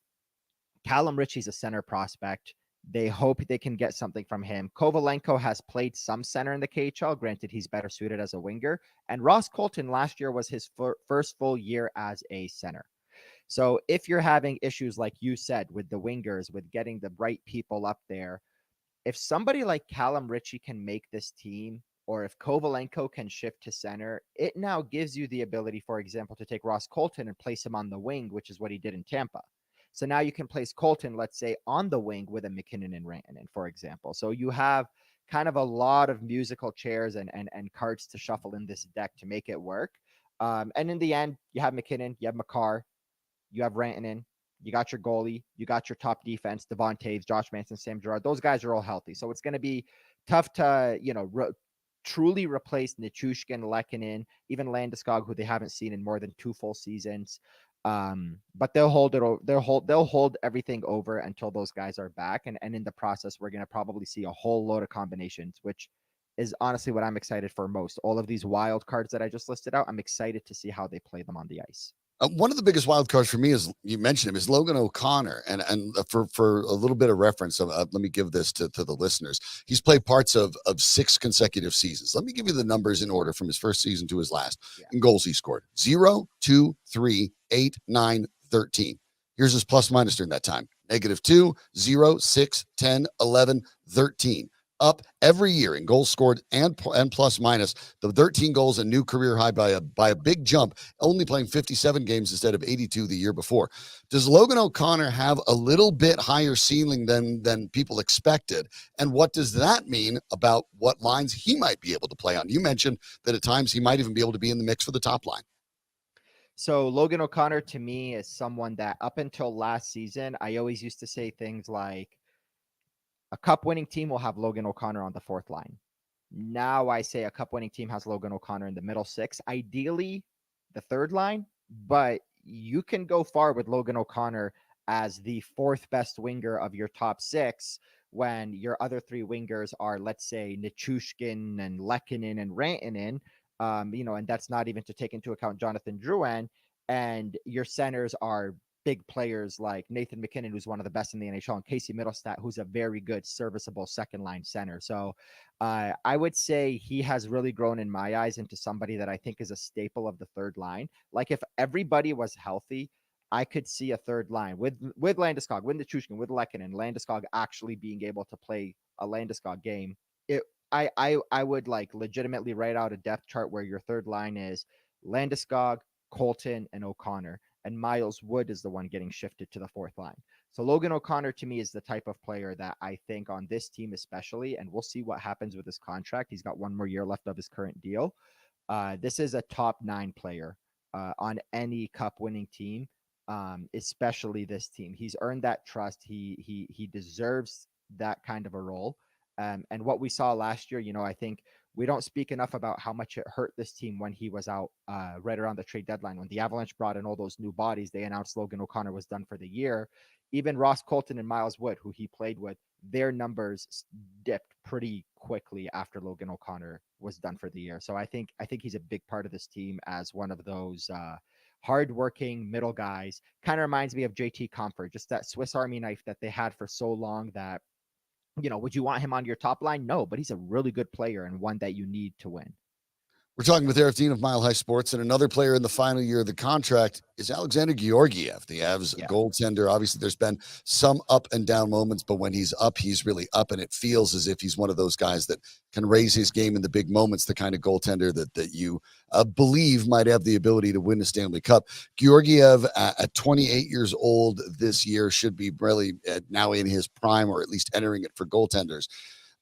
Callum Ritchie's a center prospect. They hope they can get something from him. Kovalenko has played some center in the KHL. Granted, he's better suited as a winger. And Ross Colton last year was his first full year as a center. So if you're having issues, like you said, with the wingers, with getting the right people up there, if somebody like Callum Ritchie can make this team, or if Kovalenko can shift to center, it now gives you the ability, for example, to take Ross Colton and place him on the wing, which is what he did in Tampa. So now you can place Colton, let's say, on the wing with a McKinnon and Rantanen, for example. So you have kind of a lot of musical chairs and cards to shuffle in this deck to make it work. And in the end, you have McKinnon, you have McCarr, you have Rantanen, you got your goalie, you got your top defense, Devon Taves, Josh Manson, Sam Girard. Those guys are all healthy. So it's going to be tough to, truly replace Nichushkin, Lehkonen, even Landeskog, who they haven't seen in more than 2 full seasons. But they'll hold it. They'll hold everything over until those guys are back. And in the process, we're going to probably see a whole load of combinations, which is honestly what I'm excited for most. All of these wild cards that I just listed out, I'm excited to see how they play them on the ice. One of the biggest wild cards for me is, you mentioned him, is Logan O'Connor. And for a little bit of reference, let me give this to the listeners. He's played parts of 6 consecutive seasons. Let me give you the numbers in order from his first season to his last. Yeah. In goals he scored: 0, 2, 3, 8, 9, 13. Here's his plus minus during that time: -2, 0, 6, 10, 11, 13. Up every year in goals scored and plus minus. The 13 goals, a new career high by a big jump, only playing 57 games instead of 82 the year before. Does Logan O'Connor have a little bit higher ceiling than people expected? And what does that mean about what lines he might be able to play on? You mentioned that at times he might even be able to be in the mix for the top line. So Logan O'Connor to me is someone that up until last season, I always used to say things like, a cup winning team will have Logan O'Connor on the 4th line. Now I say a cup winning team has Logan O'Connor in the middle 6, ideally the 3rd line, but you can go far with Logan O'Connor as the 4th best winger of your top 6 when your other 3 wingers are, let's say, Nichushkin and Lehkonen and Rantanen, and that's not even to take into account Jonathan Drouin, and your centers are big players like Nathan McKinnon, who's one of the best in the NHL, and Casey Middlestat, who's a very good, serviceable second-line center. So I would say he has really grown in my eyes into somebody that I think is a staple of the 3rd line. Like if everybody was healthy, I could see a 3rd line with Landeskog, with Nichushkin, with Lehkonen, Landeskog actually being able to play a Landeskog game. I would like legitimately write out a depth chart where your 3rd line is Landeskog, Colton, and O'Connor. And Miles Wood is the one getting shifted to the 4th line. So Logan O'Connor to me is the type of player that I think on this team especially, and we'll see what happens with his contract. He's got 1 more year left of his current deal. This is a top 9 player on any cup winning team, especially this team. He's earned that trust. He deserves that kind of a role. And what we saw last year, I think we don't speak enough about how much it hurt this team when he was out right around the trade deadline. When the Avalanche brought in all those new bodies, they announced Logan O'Connor was done for the year. Even Ross Colton and Miles Wood, who he played with, their numbers dipped pretty quickly after Logan O'Connor was done for the year. So I think he's a big part of this team as one of those hardworking middle guys. Kind of reminds me of JT Compher, just that Swiss Army knife that they had for so long that, would you want him on your top line? No, but he's a really good player and one that you need to win. We're talking with Aarif Deen of Mile High Sports, and another player in the final year of the contract is Alexander Georgiev, the Avs goaltender. Obviously, there's been some up and down moments, but when he's up, he's really up, and it feels as if he's one of those guys that can raise his game in the big moments, the kind of goaltender that you believe might have the ability to win a Stanley Cup. Georgiev, at 28 years old this year, should be really now in his prime, or at least entering it for goaltenders.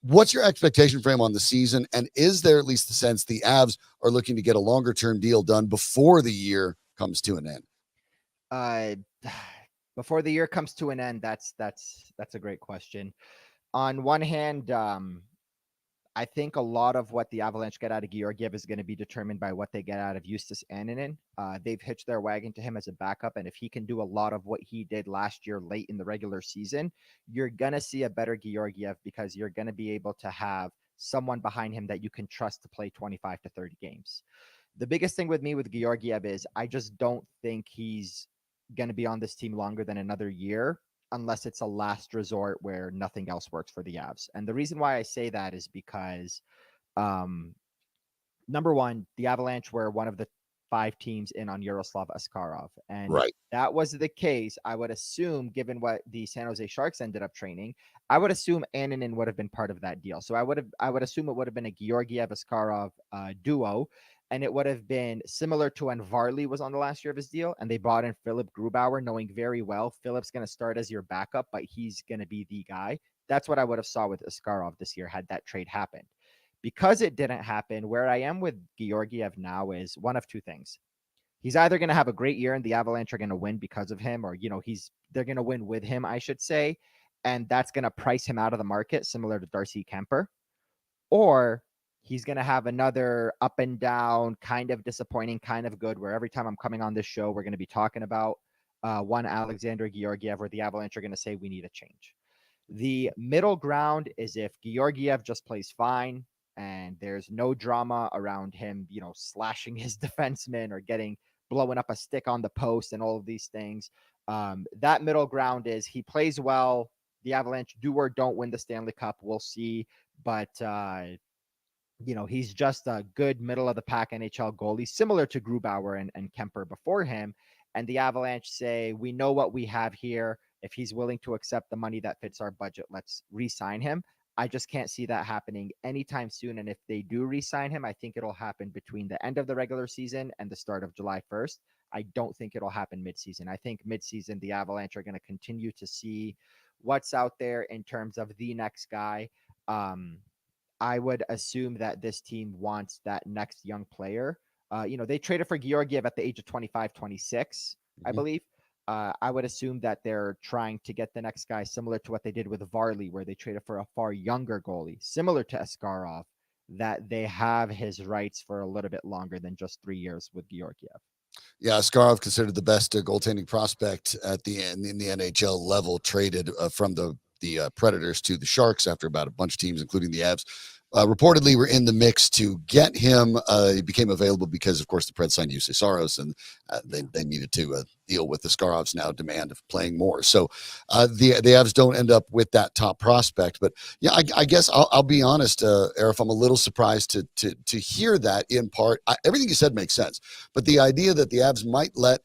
What's your expectation for him on the season? And is there at least the sense the Avs are looking to get a longer term deal done before the year comes to an end? Before the year comes to an end, that's a great question. On one hand, I think a lot of what the Avalanche get out of Georgiev is going to be determined by what they get out of Justus Annunen. They've hitched their wagon to him as a backup, and if he can do a lot of what he did last year late in the regular season, you're going to see a better Georgiev because you're going to be able to have someone behind him that you can trust to play 25 to 30 games. The biggest thing with me with Georgiev is I just don't think he's going to be on this team longer than another year, unless it's a last resort where nothing else works for the Avs. And the reason why I say that is because, number one, the Avalanche were one of the 5 teams in on Yaroslav Askarov. And that was the case, I would assume, given what the San Jose Sharks ended up training, I would assume Annunen would have been part of that deal. So I would assume it would have been a Georgiev Askarov duo. And it would have been similar to when Varley was on the last year of his deal, and they brought in Philip Grubauer, knowing very well Philip's going to start as your backup, but he's going to be the guy. That's what I would have saw with Askarov this year had that trade happened. Because it didn't happen, where I am with Georgiev now is one of two things. He's either going to have a great year and the Avalanche are going to win because of him, or, they're going to win with him, I should say. And that's going to price him out of the market, similar to Darcy Kemper. Or he's going to have another up and down, kind of disappointing, kind of good, where every time I'm coming on this show, we're going to be talking about one Alexander Georgiev, where the Avalanche are going to say we need a change. The middle ground is if Georgiev just plays fine and there's no drama around him, slashing his defenseman or blowing up a stick on the post and all of these things. That middle ground is he plays well. The Avalanche do or don't win the Stanley Cup. We'll see. But, he's just a good middle of the pack NHL goalie, similar to Grubauer and Kemper before him. And the Avalanche say, we know what we have here. If he's willing to accept the money that fits our budget, let's re-sign him. I just can't see that happening anytime soon. And if they do re-sign him, I think it'll happen between the end of the regular season and the start of July 1st. I don't think it'll happen midseason. I think midseason, the Avalanche are going to continue to see what's out there in terms of the next guy. I would assume that this team wants that next young player. They traded for Georgiev at the age of 25, 26, I believe. I would assume that they're trying to get the next guy similar to what they did with Varley, where they traded for a far younger goalie, similar to Askarov, that they have his rights for a little bit longer than just 3 years with Georgiev. Yeah, Askarov considered the best goaltending prospect at the end in the NHL level, traded from the Predators to the Sharks after about a bunch of teams, including the Avs. Reportedly were in the mix to get him. He became available because, of course, the Preds signed Jussi Saros, and they needed to deal with the Skarov's now demand of playing more. So the Avs don't end up with that top prospect. But yeah, I guess I'll be honest, Aarif, I'm a little surprised to hear that in part. Everything you said makes sense, but the idea that the Avs might let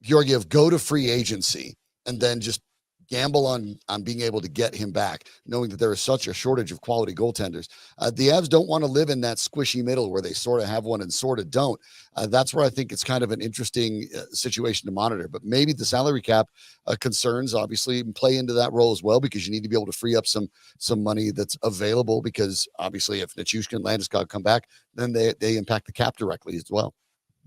Georgiev go to free agency and then just gamble on being able to get him back, knowing that there is such a shortage of quality goaltenders. The Avs don't want to live in that squishy middle where they sort of have one and sort of don't. That's where I think it's kind of an interesting situation to monitor. But maybe the salary cap concerns obviously play into that role as well, because you need to be able to free up some money that's available, because obviously if Nichushkin and Landeskog come back, then they impact the cap directly as well.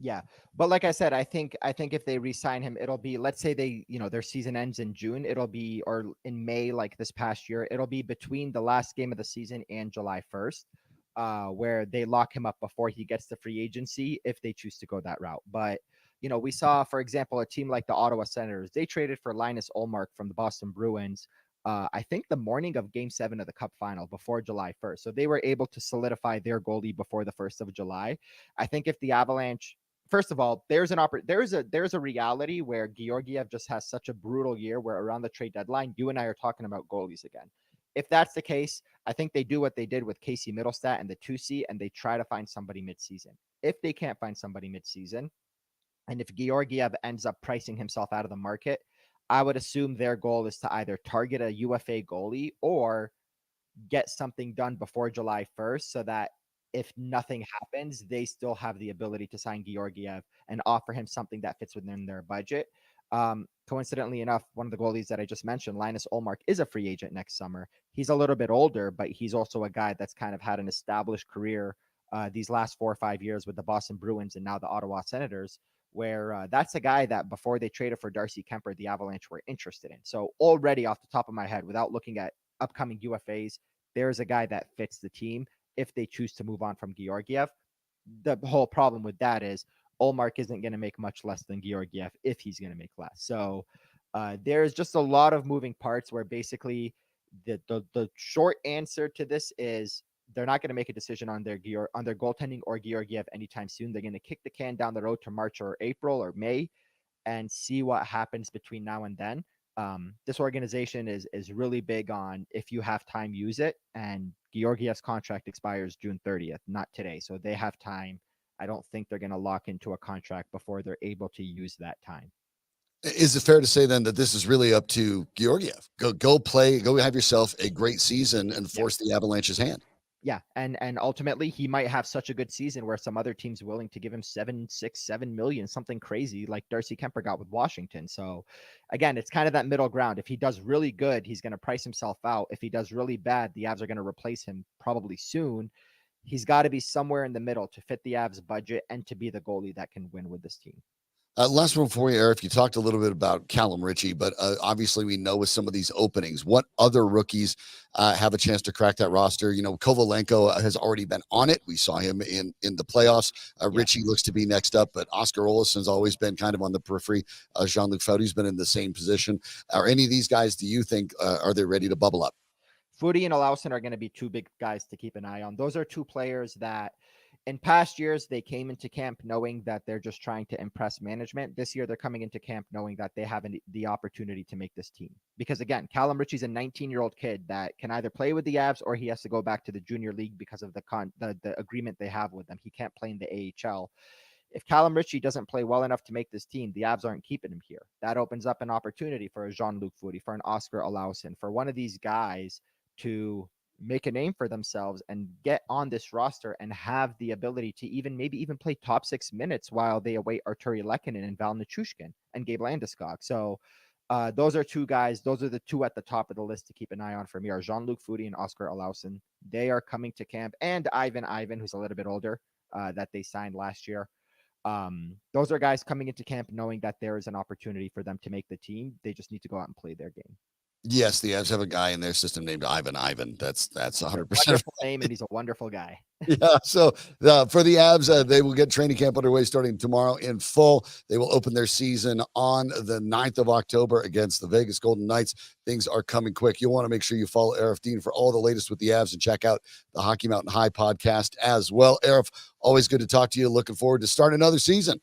Yeah. But like I said, I think if they re-sign him, it'll be, let's say they, their season ends in June, it'll be, or in May, like this past year, it'll be between the last game of the season and July 1st, where they lock him up before he gets to free agency, if they choose to go that route. But, we saw, for example, a team like the Ottawa Senators, they traded for Linus Ullmark from the Boston Bruins, I think the morning of Game 7 of the Cup final before July 1st. So they were able to solidify their goalie before the 1st of July. I think if the Avalanche, first of all, there's a reality where Georgiev just has such a brutal year where around the trade deadline, you and I are talking about goalies again. If that's the case, I think they do what they did with Casey Middlestat and the 2C, and they try to find somebody midseason. If they can't find somebody midseason, and if Georgiev ends up pricing himself out of the market, I would assume their goal is to either target a UFA goalie or get something done before July 1st, so that if nothing happens, they still have the ability to sign Georgiev and offer him something that fits within their budget. Coincidentally enough, one of the goalies that I just mentioned, Linus Ullmark, is a free agent next summer. He's a little bit older, but he's also a guy that's kind of had an established career these last 4 or 5 years with the Boston Bruins and now the Ottawa Senators, where that's a guy that before they traded for Darcy Kemper, the Avalanche were interested in. So already off the top of my head, without looking at upcoming UFAs, there's a guy that fits the team if they choose to move on from Georgiev. The whole problem with that is Ullmark isn't going to make much less than Georgiev if he's going to make less. So there's just a lot of moving parts where basically the short answer to this is they're not going to make a decision on their goaltending or Georgiev anytime soon. They're going to kick the can down the road to March or April or May and see what happens between now and then. This organization is really big on, if you have time, use it. And Georgiev's contract expires June 30th, not today. So they have time. I don't think they're going to lock into a contract before they're able to use that time. Is it fair to say then that this is really up to Georgiev? Go play, go have yourself a great season and force the Avalanche's hand. Yeah, and ultimately he might have such a good season where some other team's willing to give him 7 million, something crazy like Darcy Kemper got with Washington. So again, it's kind of that middle ground. If he does really good, he's going to price himself out. If he does really bad, the Avs are going to replace him probably soon. He's got to be somewhere in the middle to fit the Avs budget and to be the goalie that can win with this team. Last one for you, Aarif. You talked a little bit about Callum Ritchie, but obviously we know with some of these openings, what other rookies have a chance to crack that roster? You know, Kovalenko has already been on it. We saw him in the playoffs. Ritchie looks to be next up, but Oscar Olason's always been kind of on the periphery. Jean-Luc Foudy's been in the same position. Are any of these guys, do you think, are they ready to bubble up? Foudy and Olausson are going to be two big guys to keep an eye on. Those are two players that in past years, they came into camp knowing that they're just trying to impress management. This year, they're coming into camp knowing that they have the opportunity to make this team. Because again, Callum Ritchie's a 19-year-old kid that can either play with the Avs or he has to go back to the junior league because of the agreement they have with them. He can't play in the AHL. If Callum Ritchie doesn't play well enough to make this team, the Avs aren't keeping him here. That opens up an opportunity for a Jean-Luc Foudy, for an Oscar Olausson, for one of these guys to make a name for themselves and get on this roster and have the ability to maybe even play top 6 minutes while they await Arturi Lehkonen and Val Nichushkin and Gabe Landeskog. So those are two guys. Those are the two at the top of the list to keep an eye on for me are Jean-Luc Foudy and Oscar Olausson. They are coming to camp, and Ivan, who's a little bit older, that they signed last year. Those are guys coming into camp knowing that there is an opportunity for them to make the team. They just need to go out and play their game. Yes, the Avs have a guy in their system named Ivan. That's 100%. Wonderful name, and he's a wonderful guy. Yeah. So for the Avs, they will get training camp underway starting tomorrow in full. They will open their season on the 9th of October against the Vegas Golden Knights. Things are coming quick. You'll want to make sure you follow Aarif Deen for all the latest with the Avs and check out the Hockey Mountain High podcast as well. Aarif, always good to talk to you. Looking forward to start another season.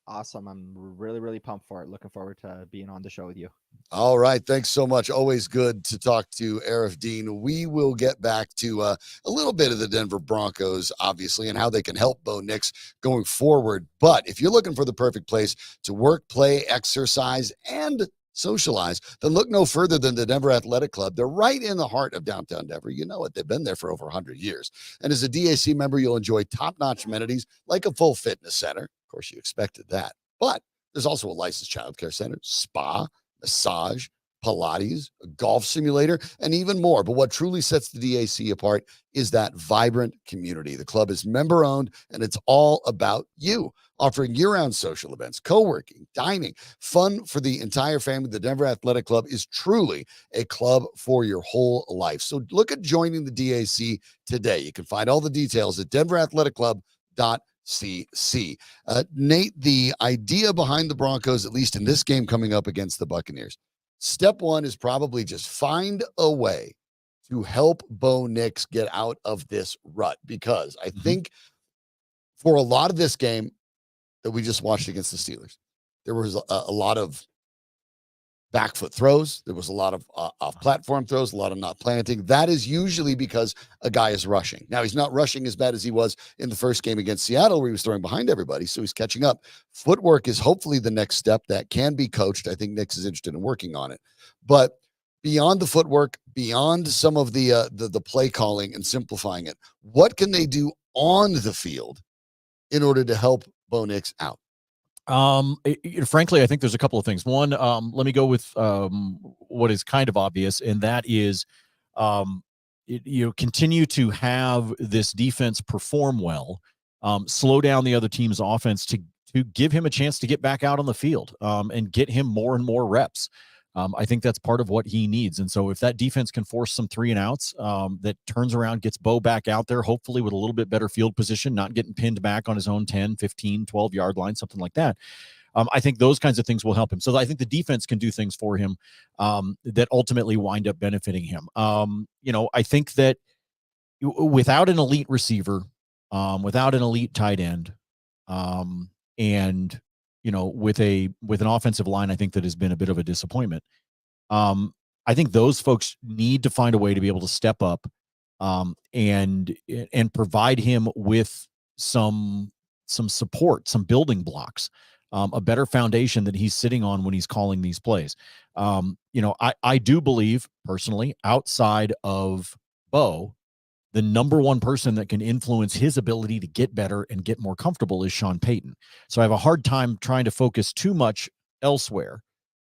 Awesome. I'm really, really pumped for it. Looking forward to being on the show with you. All right. Thanks so much. Always good to talk to Aarif Deen. We will get back to a little bit of the Denver Broncos, obviously, and how they can help Bo Nix going forward. But if you're looking for the perfect place to work, play, exercise, and socialize, then look no further than the Denver Athletic Club. They're right in the heart of downtown Denver. You know it. They've been there for over 100 years. And as a DAC member, you'll enjoy top-notch amenities like a full fitness center. Of course, you expected that. But there's also a licensed childcare center, spa, massage, Pilates, a golf simulator, and even more. But what truly sets the DAC apart is that vibrant community. The club is member-owned, and it's all about you, offering year-round social events, co-working, dining, fun for the entire family. The Denver Athletic Club is truly a club for your whole life. So look at joining the DAC today. You can find all the details at denverathleticClub.com. Nate, the idea behind the Broncos, at least in this game coming up against the Buccaneers, step one is probably just find a way to help Bo Nix get out of this rut, because I think for a lot of this game that we just watched against the Steelers, there was a lot of back foot throws. There was a lot of off-platform throws, a lot of not planting. That is usually because a guy is rushing. Now, he's not rushing as bad as he was in the first game against Seattle, where he was throwing behind everybody, so he's catching up. Footwork is hopefully the next step that can be coached. I think Nix is interested in working on it. But beyond the footwork, beyond some of the play calling and simplifying it, what can they do on the field in order to help Bo Nix out? Frankly, I think there's a couple of things. One, let me go with what is kind of obvious, and that is, continue to have this defense perform well, slow down the other team's offense to give him a chance to get back out on the field, and get him more and more reps. I think that's part of what he needs. And so if that defense can force some 3-and-outs, that turns around, gets Bo back out there, hopefully with a little bit better field position, not getting pinned back on his own 10, 15, 12-yard line, something like that. I think those kinds of things will help him. So I think the defense can do things for him that ultimately wind up benefiting him. I think that without an elite receiver, without an elite tight end, and with an offensive line, I think that has been a bit of a disappointment. I think those folks need to find a way to be able to step up and provide him with some support, some building blocks, a better foundation that he's sitting on when he's calling these plays. I do believe personally, outside of Bo, the number one person that can influence his ability to get better and get more comfortable is Sean Payton. So I have a hard time trying to focus too much elsewhere.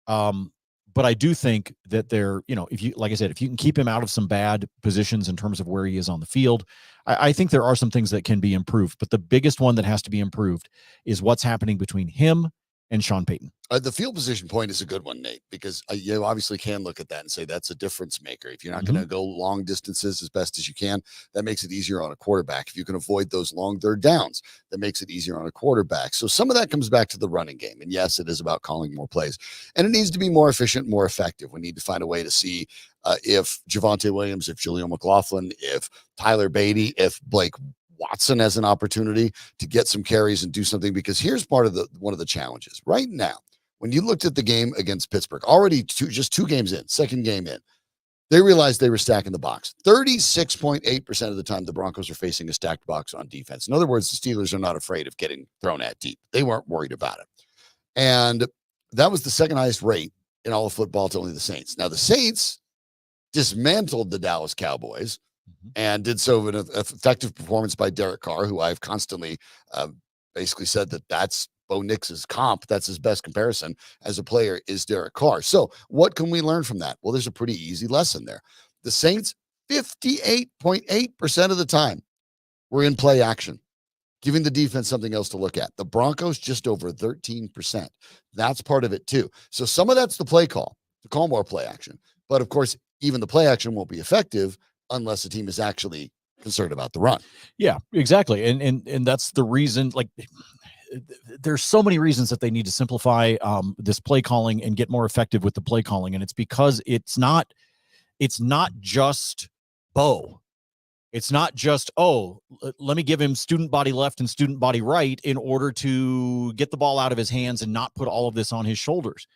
But I do think that if you, like I said, if you can keep him out of some bad positions in terms of where he is on the field, I think there are some things that can be improved. But the biggest one that has to be improved is what's happening between him and Sean Payton. The field position point is a good one, Nate, because you obviously can look at that and say that's a difference maker. If you're not going to go long distances as best as you can, that makes it easier on a quarterback. If you can avoid those long third downs, that makes it easier on a quarterback. So some of that comes back to the running game. And yes, it is about calling more plays. And it needs to be more efficient, more effective. We need to find a way to see if Javonte Williams, if Jaleel McLaughlin, if Tyler Beatty, if Blake Watson has an opportunity to get some carries and do something, because here's part of one of the challenges right now. When you looked at the game against Pittsburgh, already just 2 games in, second game in, they realized they were stacking the box. 36.8% of the time, the Broncos are facing a stacked box on defense. In other words, the Steelers are not afraid of getting thrown at deep. They weren't worried about it. And that was the second highest rate in all of football to only the Saints. Now, the Saints dismantled the Dallas Cowboys and did so with an effective performance by Derek Carr, who I've constantly basically said that's Bo Nix's comp. That's his best comparison as a player is Derek Carr. So what can we learn from that? Well, there's a pretty easy lesson there. The Saints, 58.8% of the time were in play action, giving the defense something else to look at. The Broncos, just over 13%. That's part of it too. So some of that's the play call, to call more play action. But of course, even the play action won't be effective unless the team is actually concerned about the run. Yeah, exactly. And that's the reason, like, there's so many reasons that they need to simplify this play calling and get more effective with the play calling. And it's because it's not just Bo. It's not just, let me give him student body left and student body right in order to get the ball out of his hands and not put all of this on his shoulders.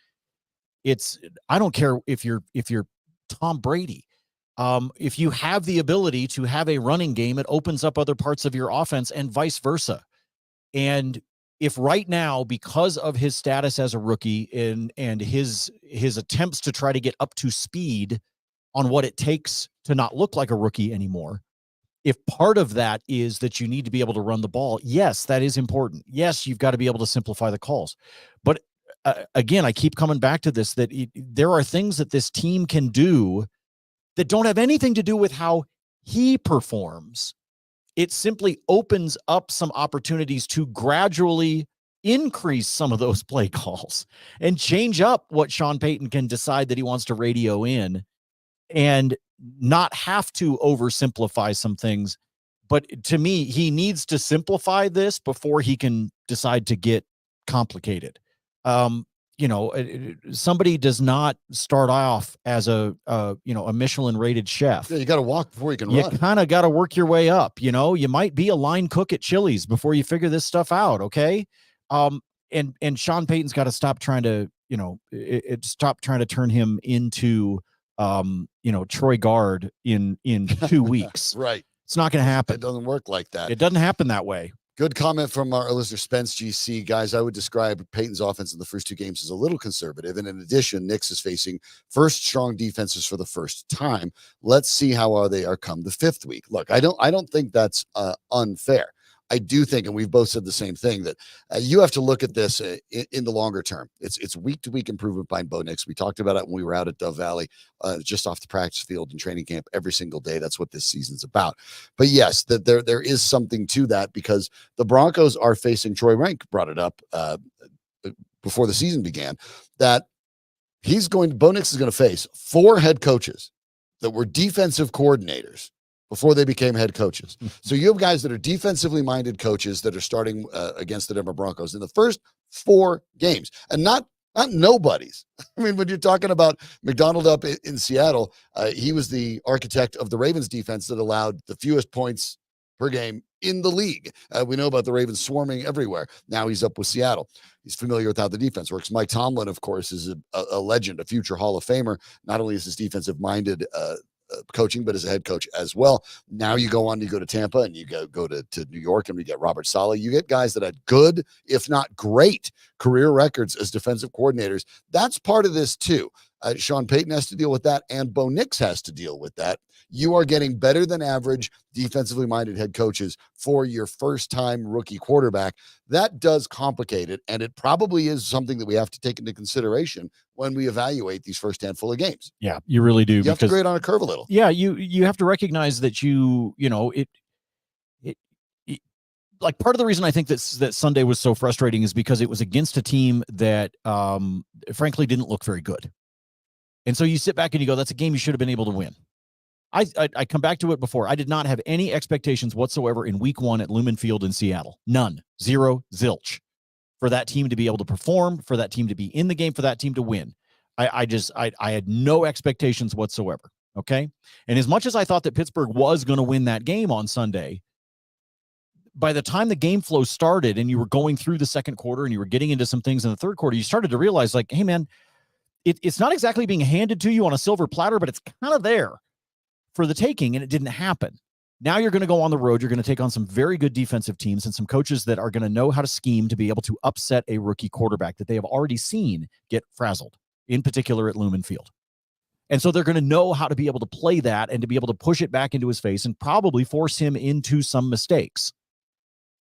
I don't care if you're Tom Brady. If you have the ability to have a running game, it opens up other parts of your offense and vice versa. And if right now, because of his status as a rookie and his attempts to try to get up to speed on what it takes to not look like a rookie anymore, if part of that is that you need to be able to run the ball, yes, that is important. Yes, you've got to be able to simplify the calls. But again, I keep coming back to this, that there are things that this team can do that don't have anything to do with how he performs. It simply opens up some opportunities to gradually increase some of those play calls and change up what Sean Payton can decide that he wants to radio in, and not have to oversimplify some things. But to me, he needs to simplify this before he can decide to get complicated. Somebody does not start off as a Michelin rated chef. Yeah, you got to walk before you can you run. You kind of got to work your way up. You might be a line cook at Chili's before you figure this stuff out. Okay. And Sean Payton's got to stop trying to, stop trying to turn him into, Troy Guard in 2 weeks. Right. It's not going to happen. It doesn't work like that. It doesn't happen that way. Good comment from our listener, Spence GC. Guys, I would describe Payton's offense in the first 2 games as a little conservative. And in addition, Nix is facing first strong defenses for the first time. Let's see how they are come the 5th week. Look, I don't think that's unfair. I do think, and we've both said the same thing, that you have to look at this in the longer term. It's week-to-week improvement by Bo Nix. We talked about it when we were out at Dove Valley, just off the practice field and training camp every single day. That's what this season's about. But yes, that there is something to that, because the Broncos are facing, Troy Rank brought it up before the season began, that Bo Nix is going to face 4 head coaches that were defensive coordinators before they became head coaches. So you have guys that are defensively minded coaches that are starting against the Denver Broncos in the first 4 games, and not nobodies. I mean, when you're talking about McDonald up in Seattle, he was the architect of the Ravens defense that allowed the fewest points per game in the league. We know about the Ravens swarming everywhere. Now he's up with Seattle. He's familiar with how the defense works. Mike Tomlin, of course, is a legend, a future Hall of Famer. Not only is his defensive minded coaching, but as a head coach as well. Now you go on, you go to Tampa, and you go to New York, and we get Robert Saleh. You get guys that had good, if not great, career records as defensive coordinators. That's part of this too. Sean Payton has to deal with that, and Bo Nix has to deal with that. You are getting better than average defensively minded head coaches for your first-time rookie quarterback. That does complicate it, and it probably is something that we have to take into consideration when we evaluate these first handful of games. Yeah, you really do. You have to grade on a curve a little. Yeah, you have to recognize that like part of the reason I think that Sunday was so frustrating is because it was against a team that frankly didn't look very good. And so you sit back and you go, that's a game you should have been able to win. I come back to it before. I did not have any expectations whatsoever in week 1 at Lumen Field in Seattle. None. Zero. Zilch. For that team to be able to perform, for that team to be in the game, for that team to win. I had no expectations whatsoever. Okay. And as much as I thought that Pittsburgh was going to win that game on Sunday, by the time the game flow started and you were going through the second quarter and you were getting into some things in the third quarter, you started to realize, like, hey, man, it's not exactly being handed to you on a silver platter, but it's kind of there for the taking, and it didn't happen. Now you're going to go on the road. You're going to take on some very good defensive teams and some coaches that are going to know how to scheme to be able to upset a rookie quarterback that they have already seen get frazzled, in particular at Lumen Field. And so they're going to know how to be able to play that and to be able to push it back into his face and probably force him into some mistakes.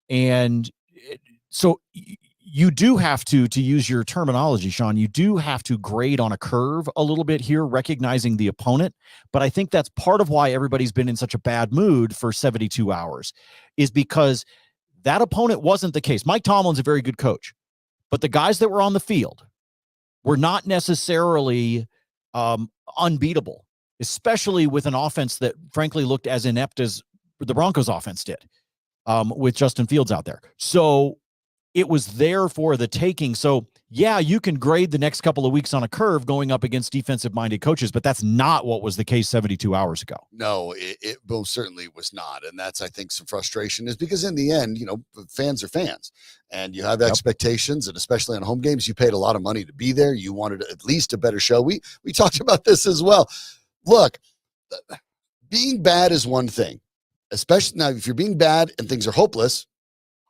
And so you do have to use your terminology, Sean, you do have to grade on a curve a little bit here, recognizing the opponent. But I think that's part of why everybody's been in such a bad mood for 72 hours is because that opponent wasn't the case. Mike Tomlin's a very good coach, but the guys that were on the field were not necessarily unbeatable, especially with an offense that frankly looked as inept as the Broncos offense did. With Justin Fields out there. So it was there for the taking. So yeah, you can grade the next couple of weeks on a curve going up against defensive-minded coaches, but that's not what was the case 72 hours ago. No, it most certainly was not. And that's, I think, some frustration is because in the end, fans are fans and you have expectations, and especially on home games, you paid a lot of money to be there. You wanted at least a better show. We talked about this as well. Look, being bad is one thing. Especially now, if you're being bad and things are hopeless,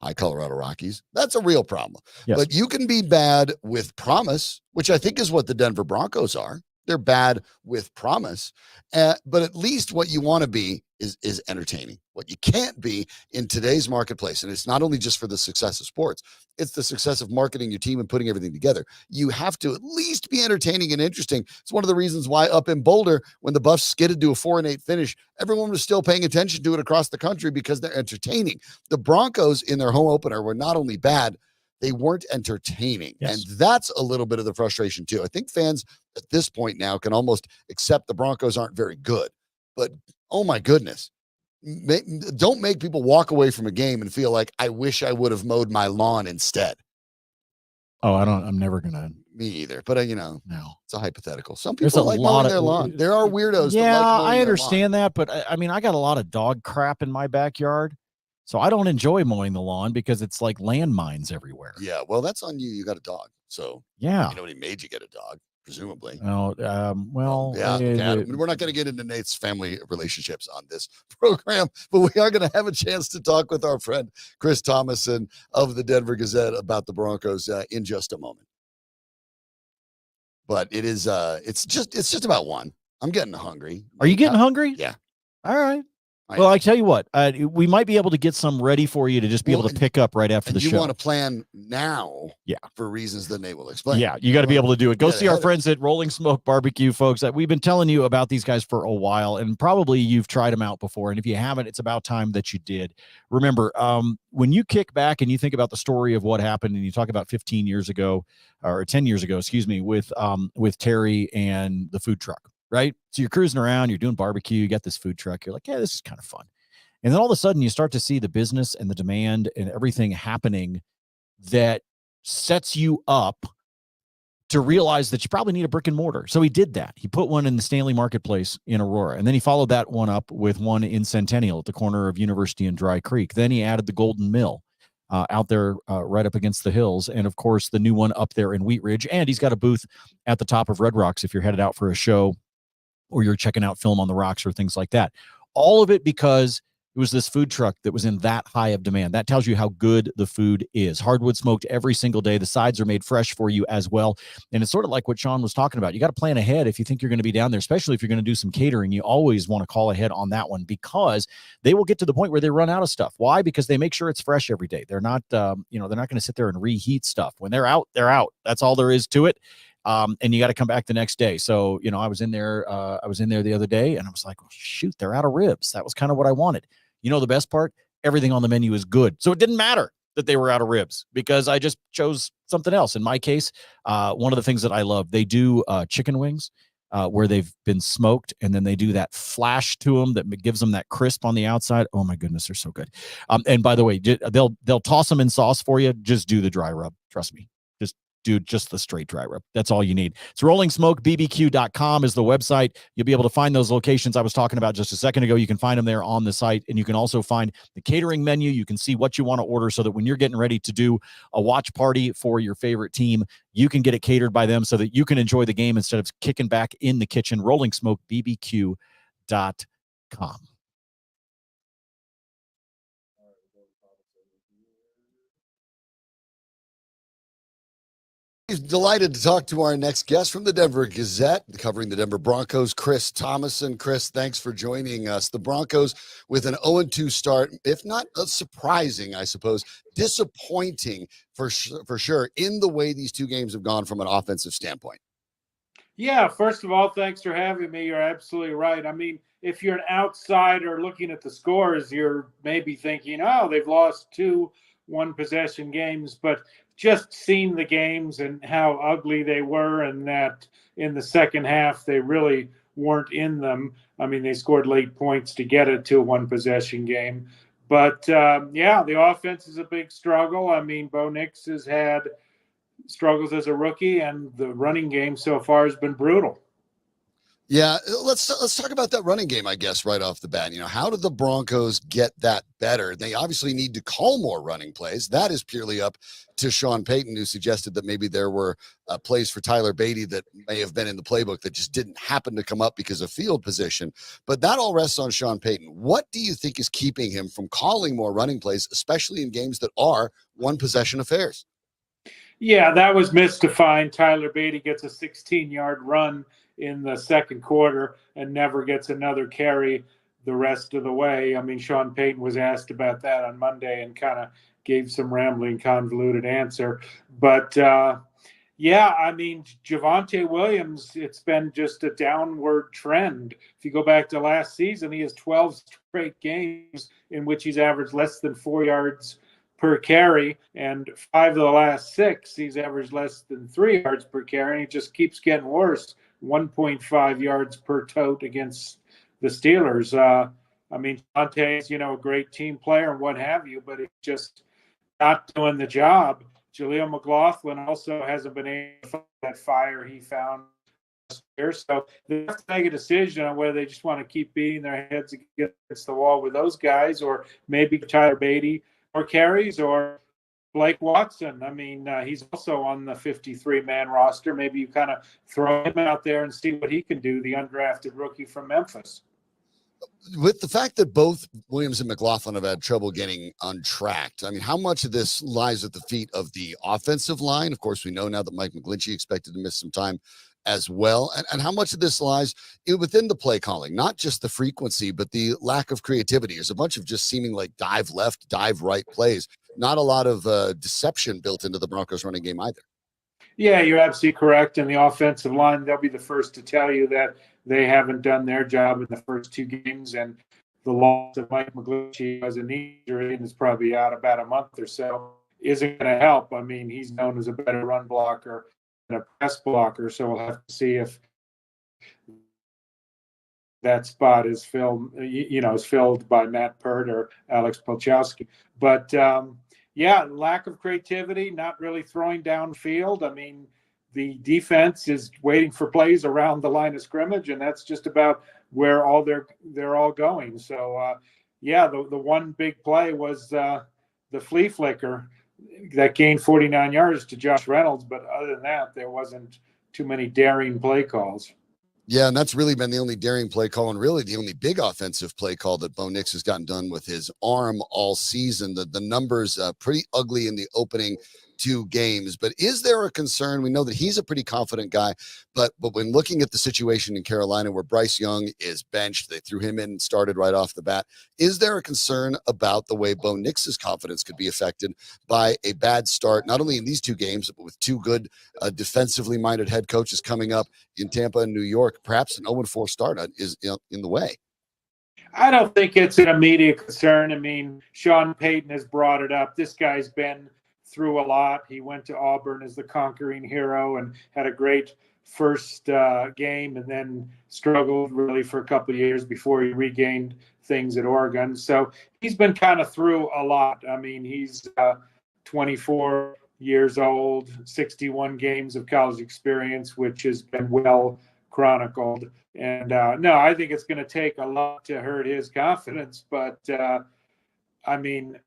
hi Colorado Rockies, that's a real problem. Yes. But you can be bad with promise, which I think is what the Denver Broncos are. They're bad with promise, but at least what you want to be is entertaining. What you can't be in today's marketplace, and it's not only just for the success of sports, it's the success of marketing your team and putting everything together. You have to at least be entertaining and interesting. It's one of the reasons why up in Boulder, when the Buffs skidded to a 4-8 finish, everyone was still paying attention to it across the country because they're entertaining. The Broncos in their home opener were not only bad, they weren't entertaining. Yes. And that's a little bit of the frustration too. I think fans at this point now can almost accept the Broncos aren't very good, but oh my goodness, don't make people walk away from a game and feel like, I wish I would have mowed my lawn instead. Oh, I'm never going to. Me either. But, no, it's a hypothetical. Some There's people like mowing their lawn. There are weirdos. Yeah, that like mowing I understand that. But I got a lot of dog crap in my backyard. So I don't enjoy mowing the lawn because it's like landmines everywhere. Yeah. Well, that's on you. You got a dog. So yeah, he made you get a dog, presumably. Oh, well, yeah. We're not going to get into Nate's family relationships on this program, but we are going to have a chance to talk with our friend Chris Tomasson of the Denver Gazette about the Broncos in just a moment. But it is, it's just about one. I'm getting hungry. Are you getting hungry? Yeah. All right. Well, I tell you what, we might be able to get some ready for you to just be able to pick up right after the show. You want to plan now, for reasons that Nate will explain. Yeah, you got to be able to do it. Go see our friends at Rolling Smoke Barbecue, folks. We've been telling you about these guys for a while, and probably you've tried them out before. And if you haven't, it's about time that you did. Remember, when you kick back and you think about the story of what happened, and you talk about 15 years ago, or 10 years ago, excuse me, with Terry and the food truck. Right. So you're cruising around, you're doing barbecue, you got this food truck. You're like, yeah, this is kind of fun. And then all of a sudden you start to see the business and the demand and everything happening that sets you up to realize that you probably need a brick and mortar. So he did that. He put one in the Stanley Marketplace in Aurora. And then he followed that one up with one in Centennial at the corner of University and Dry Creek. Then he added the Golden Mill out there right up against the hills. And of course, the new one up there in Wheat Ridge. And he's got a booth at the top of Red Rocks if you're headed out for a show, or you're checking out film on the rocks or things like that. All of it because It was this food truck that was in that high of demand. That tells you how good the food is. Hardwood smoked every single day. The sides are made fresh for you as well. And it's sort of like what Sean was talking about. You got to plan ahead if you think you're going to be down there, especially if you're going to do some catering. You always want to call ahead on that one because they will get to the point where they run out of stuff. Why? Because they make sure it's fresh every day. They're not, they're not going to sit there and reheat stuff. When they're out, they're out. That's all there is to it. And you got to come back the next day. So, I was in there the other day and I was like, oh, shoot, they're out of ribs. That was kind of what I wanted. The best part, everything on the menu is good. So it didn't matter that they were out of ribs because I just chose something else. In my case, one of the things that I love, they do chicken wings where they've been smoked and then they do that flash to them that gives them that crisp on the outside. Oh my goodness, they're so good. And by the way, they'll toss them in sauce for you. Just do the dry rub. Trust me. Just the straight dry rub. That's all you need. It's rollingsmokebbq.com is the website. You'll be able to find those locations I was talking about just a second ago. You can find them there on the site, and you can also find the catering menu. You can see what you want to order so that when you're getting ready to do a watch party for your favorite team, you can get it catered by them so that you can enjoy the game instead of kicking back in the kitchen. rollingsmokebbq.com. He's delighted to talk to our next guest from the Denver Gazette, covering the Denver Broncos, Chris Tomasson. Chris, thanks for joining us. The Broncos with an 0-2 start, if not surprising, I suppose, disappointing for sure in the way these two games have gone from an offensive standpoint. Yeah, first of all, thanks for having me. You're absolutely right. I mean, if you're an outsider looking at the scores, you're maybe thinking, oh, they've lost 2 one-possession games, but just seeing the games and how ugly they were and that in the second half they really weren't in them. I mean, they scored late points to get it to a one-possession game. But, the offense is a big struggle. I mean, Bo Nix has had struggles as a rookie, and the running game so far has been brutal. Yeah, let's talk about that running game, I guess, right off the bat. How did the Broncos get that better? They obviously need to call more running plays. That is purely up to Sean Payton, who suggested that maybe there were plays for Tyler Beatty that may have been in the playbook that just didn't happen to come up because of field position. But that all rests on Sean Payton. What do you think is keeping him from calling more running plays, especially in games that are one-possession affairs? Yeah, that was mystifying. Tyler Beatty gets a 16-yard run in the second quarter and never gets another carry the rest of the way. I mean, Sean Payton was asked about that on Monday and kind of gave some rambling, convoluted answer. But, I mean, Javonte Williams, it's been just a downward trend. If you go back to last season, he has 12 straight games in which he's averaged less than 4 yards per carry, and 5 of the last 6, he's averaged less than 3 yards per carry, and he just keeps getting worse. 1.5 yards per tote against the Steelers. I mean, Javonte is, a great team player and what have you, but he's just not doing the job. Jaleel McLaughlin also hasn't been able to find that fire he found last year. So they have to make a decision on whether they just want to keep beating their heads against the wall with those guys, or maybe Tyler Beatty or carries, or Blake Watson. I mean, he's also on the 53-man roster. Maybe you kind of throw him out there and see what he can do, the undrafted rookie from Memphis. With the fact that both Williams and McLaughlin have had trouble getting untracked, I mean, how much of this lies at the feet of the offensive line? Of course, we know now that Mike McGlinchey expected to miss some time as well. And how much of this lies within the play calling, not just the frequency, but the lack of creativity. There's a bunch of just seeming like dive left, dive right plays. Not a lot of deception built into the Broncos running game either. Yeah, you're absolutely correct. And the offensive line, they'll be the first to tell you that they haven't done their job in the first 2 games. And the loss of Mike McGlinchey as a knee injury and is probably out about a month or so isn't going to help. I mean, he's known as a better run blocker and a press blocker. So we'll have to see if that spot is filled, is filled by Matt Pert or Alex Polchowski. But, lack of creativity, not really throwing downfield. I mean, the defense is waiting for plays around the line of scrimmage, and that's just about where they're all going. So, the one big play was the flea flicker that gained 49 yards to Josh Reynolds. But other than that, there wasn't too many daring play calls. Yeah, and that's really been the only daring play call and really the only big offensive play call that Bo Nix has gotten done with his arm all season. The numbers pretty ugly in the opening 2 games. But is there a concern? We know that he's a pretty confident guy, but when looking at the situation in Carolina where Bryce Young is benched, they threw him in and started right off the bat. Is there a concern about the way Bo Nix's confidence could be affected by a bad start, not only in these 2 games, but with 2 good defensively minded head coaches coming up in Tampa and New York? Perhaps an 0-4 start is in the way. I don't think it's an immediate concern. I mean, Sean Payton has brought it up. This guy's been through a lot. He went to Auburn as the conquering hero and had a great first game and then struggled really for a couple of years before he regained things at Oregon. So he's been kind of through a lot. I mean, he's 24 years old, 61 games of college experience, which has been well chronicled. And no, I think it's going to take a lot to hurt his confidence. But I mean,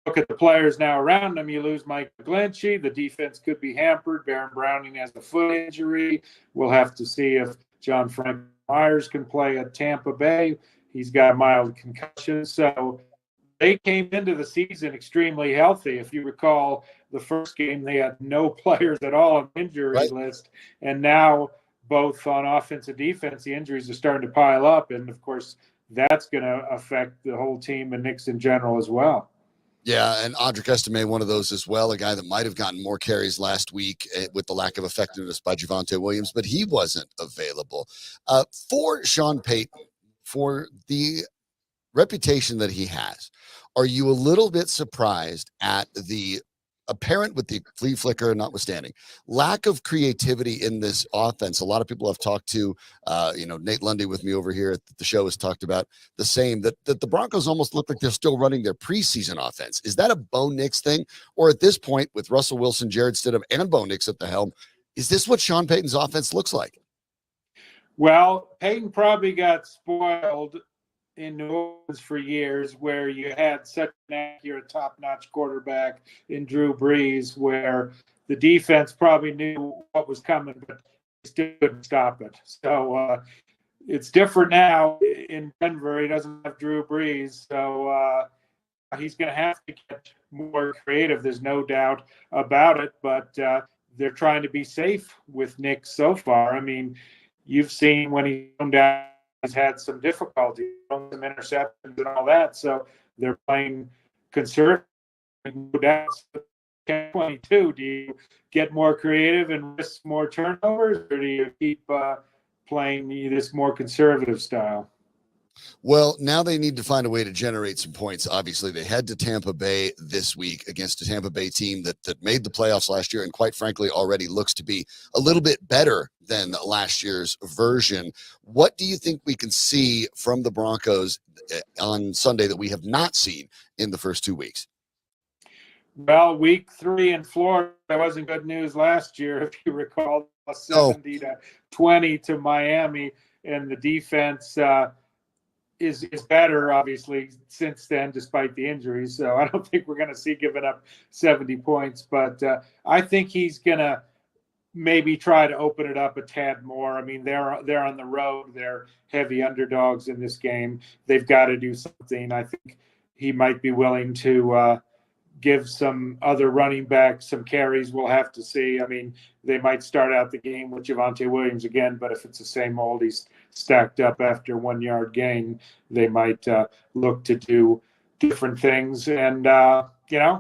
look at the players now around him. You lose Mike McGlinchey. The defense could be hampered. Baron Browning has a foot injury. We'll have to see if John Frank Myers can play at Tampa Bay. He's got a mild concussion. So they came into the season extremely healthy. If you recall, the first game, they had no players at all on the injury list. And now, both on offense and defense, the injuries are starting to pile up. And, of course, that's going to affect the whole team and Knicks in general as well. Yeah, and Audric Estime, one of those as well, a guy that might have gotten more carries last week with the lack of effectiveness by Javonte Williams, but he wasn't available. For Sean Payton, for the reputation that he has, are you a little bit surprised at the apparent, with the flea flicker notwithstanding, lack of creativity in this offense? A lot of people have talked to, Nate Lundy with me over here at the show has talked about the same, that the Broncos almost look like they're still running their preseason offense. Is that a Bo Nix thing? Or at this point, with Russell Wilson, Jared Stidham, and Bo Nix at the helm, is this what Sean Payton's offense looks like? Well, Payton probably got spoiled in New Orleans for years, where you had such an accurate, top-notch quarterback in Drew Brees, where the defense probably knew what was coming, but still couldn't stop it. So it's different now in Denver. He doesn't have Drew Brees, so he's going to have to get more creative. There's no doubt about it, but they're trying to be safe with Nick so far. I mean, you've seen when he's come down, he's had some difficulty, some interceptions and all that. So they're playing conservative. No doubt. 22. Do you get more creative and risk more turnovers, or do you keep playing this more conservative style? Well, now they need to find a way to generate some points. Obviously, they head to Tampa Bay this week against a Tampa Bay team that made the playoffs last year and quite frankly already looks to be a little bit better than last year's version. What do you think we can see from the Broncos on Sunday that we have not seen in the first 2 weeks? Well, week 3 in Florida, that wasn't good news last year, if you recall, 70-20 to Miami, and the defense is better, obviously, since then, despite the injuries. So I don't think we're going to see giving up 70 points, but I think he's going to maybe try to open it up a tad more. I mean, they're on the road. They're heavy underdogs in this game. They've got to do something. I think he might be willing to give some other running backs some carries. We'll have to see. I mean, they might start out the game with Javonte Williams again, but if it's the same old, he's stacked up after 1 yard gain, they might look to do different things. And,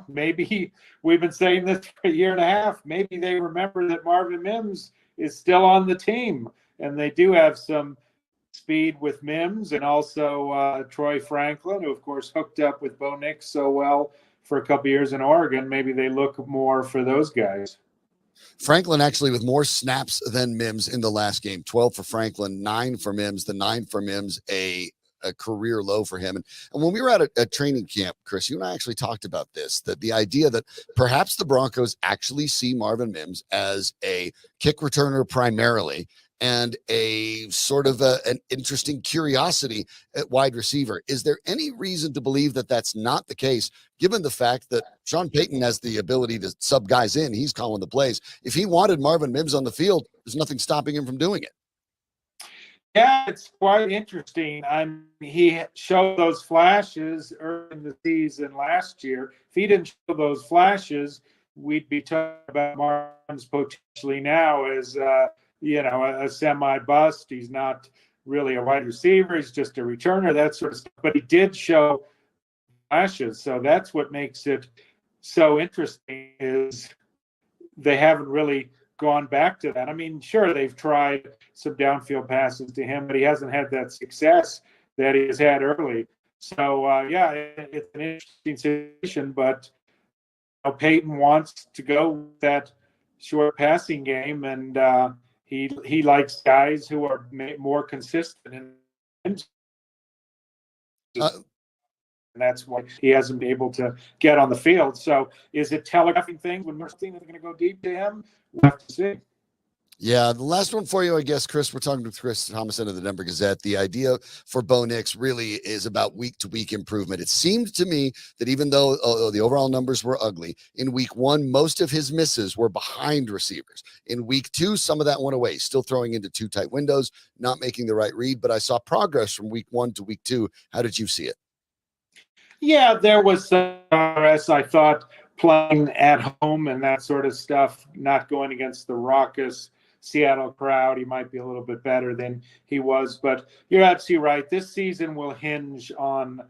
maybe we've been saying this for a year and a half. Maybe they remember that Marvin Mims is still on the team, and they do have some speed with Mims and also Troy Franklin, who, of course, hooked up with Bo Nix so well for a couple years in Oregon. Maybe they look more for those guys. Franklin actually with more snaps than Mims in the last game. 12 for Franklin, 9 for Mims. The 9 for Mims, a career low for him. And when we were at a training camp, Chris, you and I actually talked about this, that the idea that perhaps the Broncos actually see Marvin Mims as a kick returner primarily, and a sort of an interesting curiosity at wide receiver. Is there any reason to believe that that's not the case, given the fact that Sean Payton has the ability to sub guys in? He's calling the plays. If he wanted Marvin Mims on the field, there's nothing stopping him from doing it. Yeah, it's quite interesting. He showed those flashes early in the season last year. If he didn't show those flashes, we'd be talking about Martin's potentially now as a semi-bust. He's not really a wide receiver. He's just a returner, that sort of stuff. But he did show flashes, so that's what makes it so interesting. Is they haven't really gone back to that. I mean, sure, they've tried some downfield passes to him, but he hasn't had that success that he has had early. So, it's an interesting situation, but Payton wants to go with that short passing game, and he likes guys who are more consistent. And that's why he hasn't been able to get on the field. So is it telegraphing things when we're seeing that they're going to go deep to him? We'll have to see. Yeah, the last one for you, I guess, Chris. We're talking with Chris Tomasson of the Denver Gazette. The idea for Bo Nix really is about week-to-week improvement. It seemed to me that even though the overall numbers were ugly, in week one, most of his misses were behind receivers. In week two, some of that went away, still throwing into too tight windows, not making the right read. But I saw progress from week one to week two. How did you see it? Yeah, there was some progress. I thought playing at home and that sort of stuff, not going against the raucous Seattle crowd, he might be a little bit better than he was. But you're absolutely right. This season will hinge on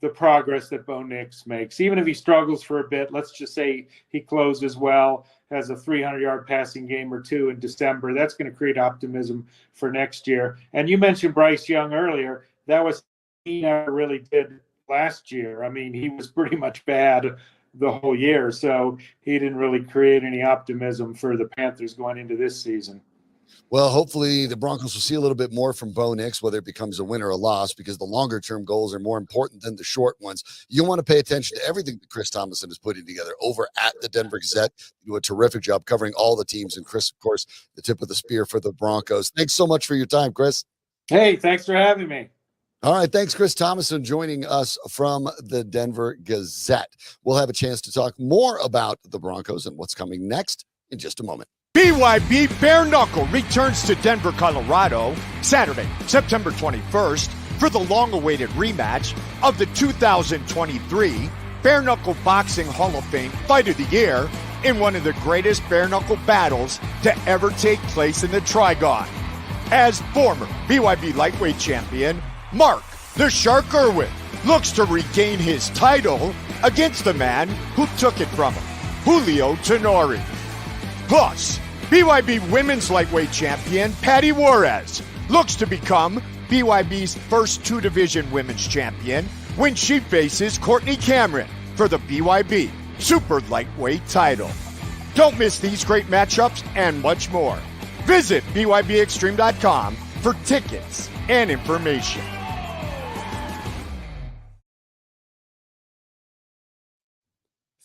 the progress that Bo Nix makes. Even if he struggles for a bit, let's just say he closes well, has a 300-yard passing game or two in December. That's going to create optimism for next year. And you mentioned Bryce Young earlier. That was he never really did last year. I mean, he was pretty much bad the whole year, so he didn't really create any optimism for the Panthers going into this season. Well, hopefully the Broncos will see a little bit more from Bo Nix, whether it becomes a win or a loss, because the longer-term goals are more important than the short ones. You want to pay attention to everything that Chris Tomasson is putting together over at the Denver Gazette. You do a terrific job covering all the teams, and Chris, of course, the tip of the spear for the Broncos. Thanks so much for your time, Chris. Hey, thanks for having me. All right. Thanks, Chris Tomasson, joining us from the Denver Gazette. We'll have a chance to talk more about the Broncos and what's coming next in just a moment. BYB Bare Knuckle returns to Denver, Colorado, Saturday, September 21st, for the long-awaited rematch of the 2023 Bare Knuckle Boxing Hall of Fame Fight of the Year in one of the greatest bare knuckle battles to ever take place in the Trigon. As former BYB lightweight champion Mark the Shark Irwin looks to regain his title against the man who took it from him, Julio Tenori. Plus, BYB women's lightweight champion Patty Juarez looks to become BYB's first two-division women's champion when she faces Courtney Cameron for the BYB super lightweight title. Don't miss these great matchups and much more. Visit BYBExtreme.com for tickets and information.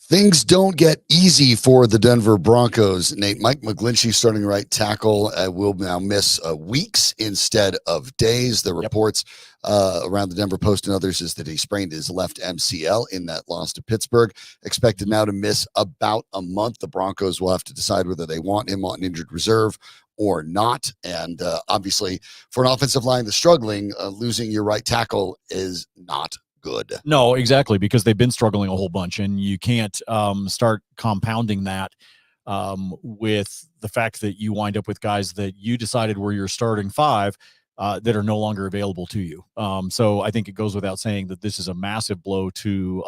Things don't get easy for the Denver Broncos. Nate, Mike McGlinchey, starting right tackle, will now miss weeks instead of days. The reports around the Denver Post and others is that he sprained his left MCL in that loss to Pittsburgh. Expected now to miss about a month. The Broncos will have to decide whether they want him on injured reserve or not. And obviously, for an offensive line that's struggling, losing your right tackle is not good. No, exactly, because they've been struggling a whole bunch, and you can't start compounding that with the fact that you wind up with guys that you decided were your starting five that are no longer available to you. So I think it goes without saying that this is a massive blow to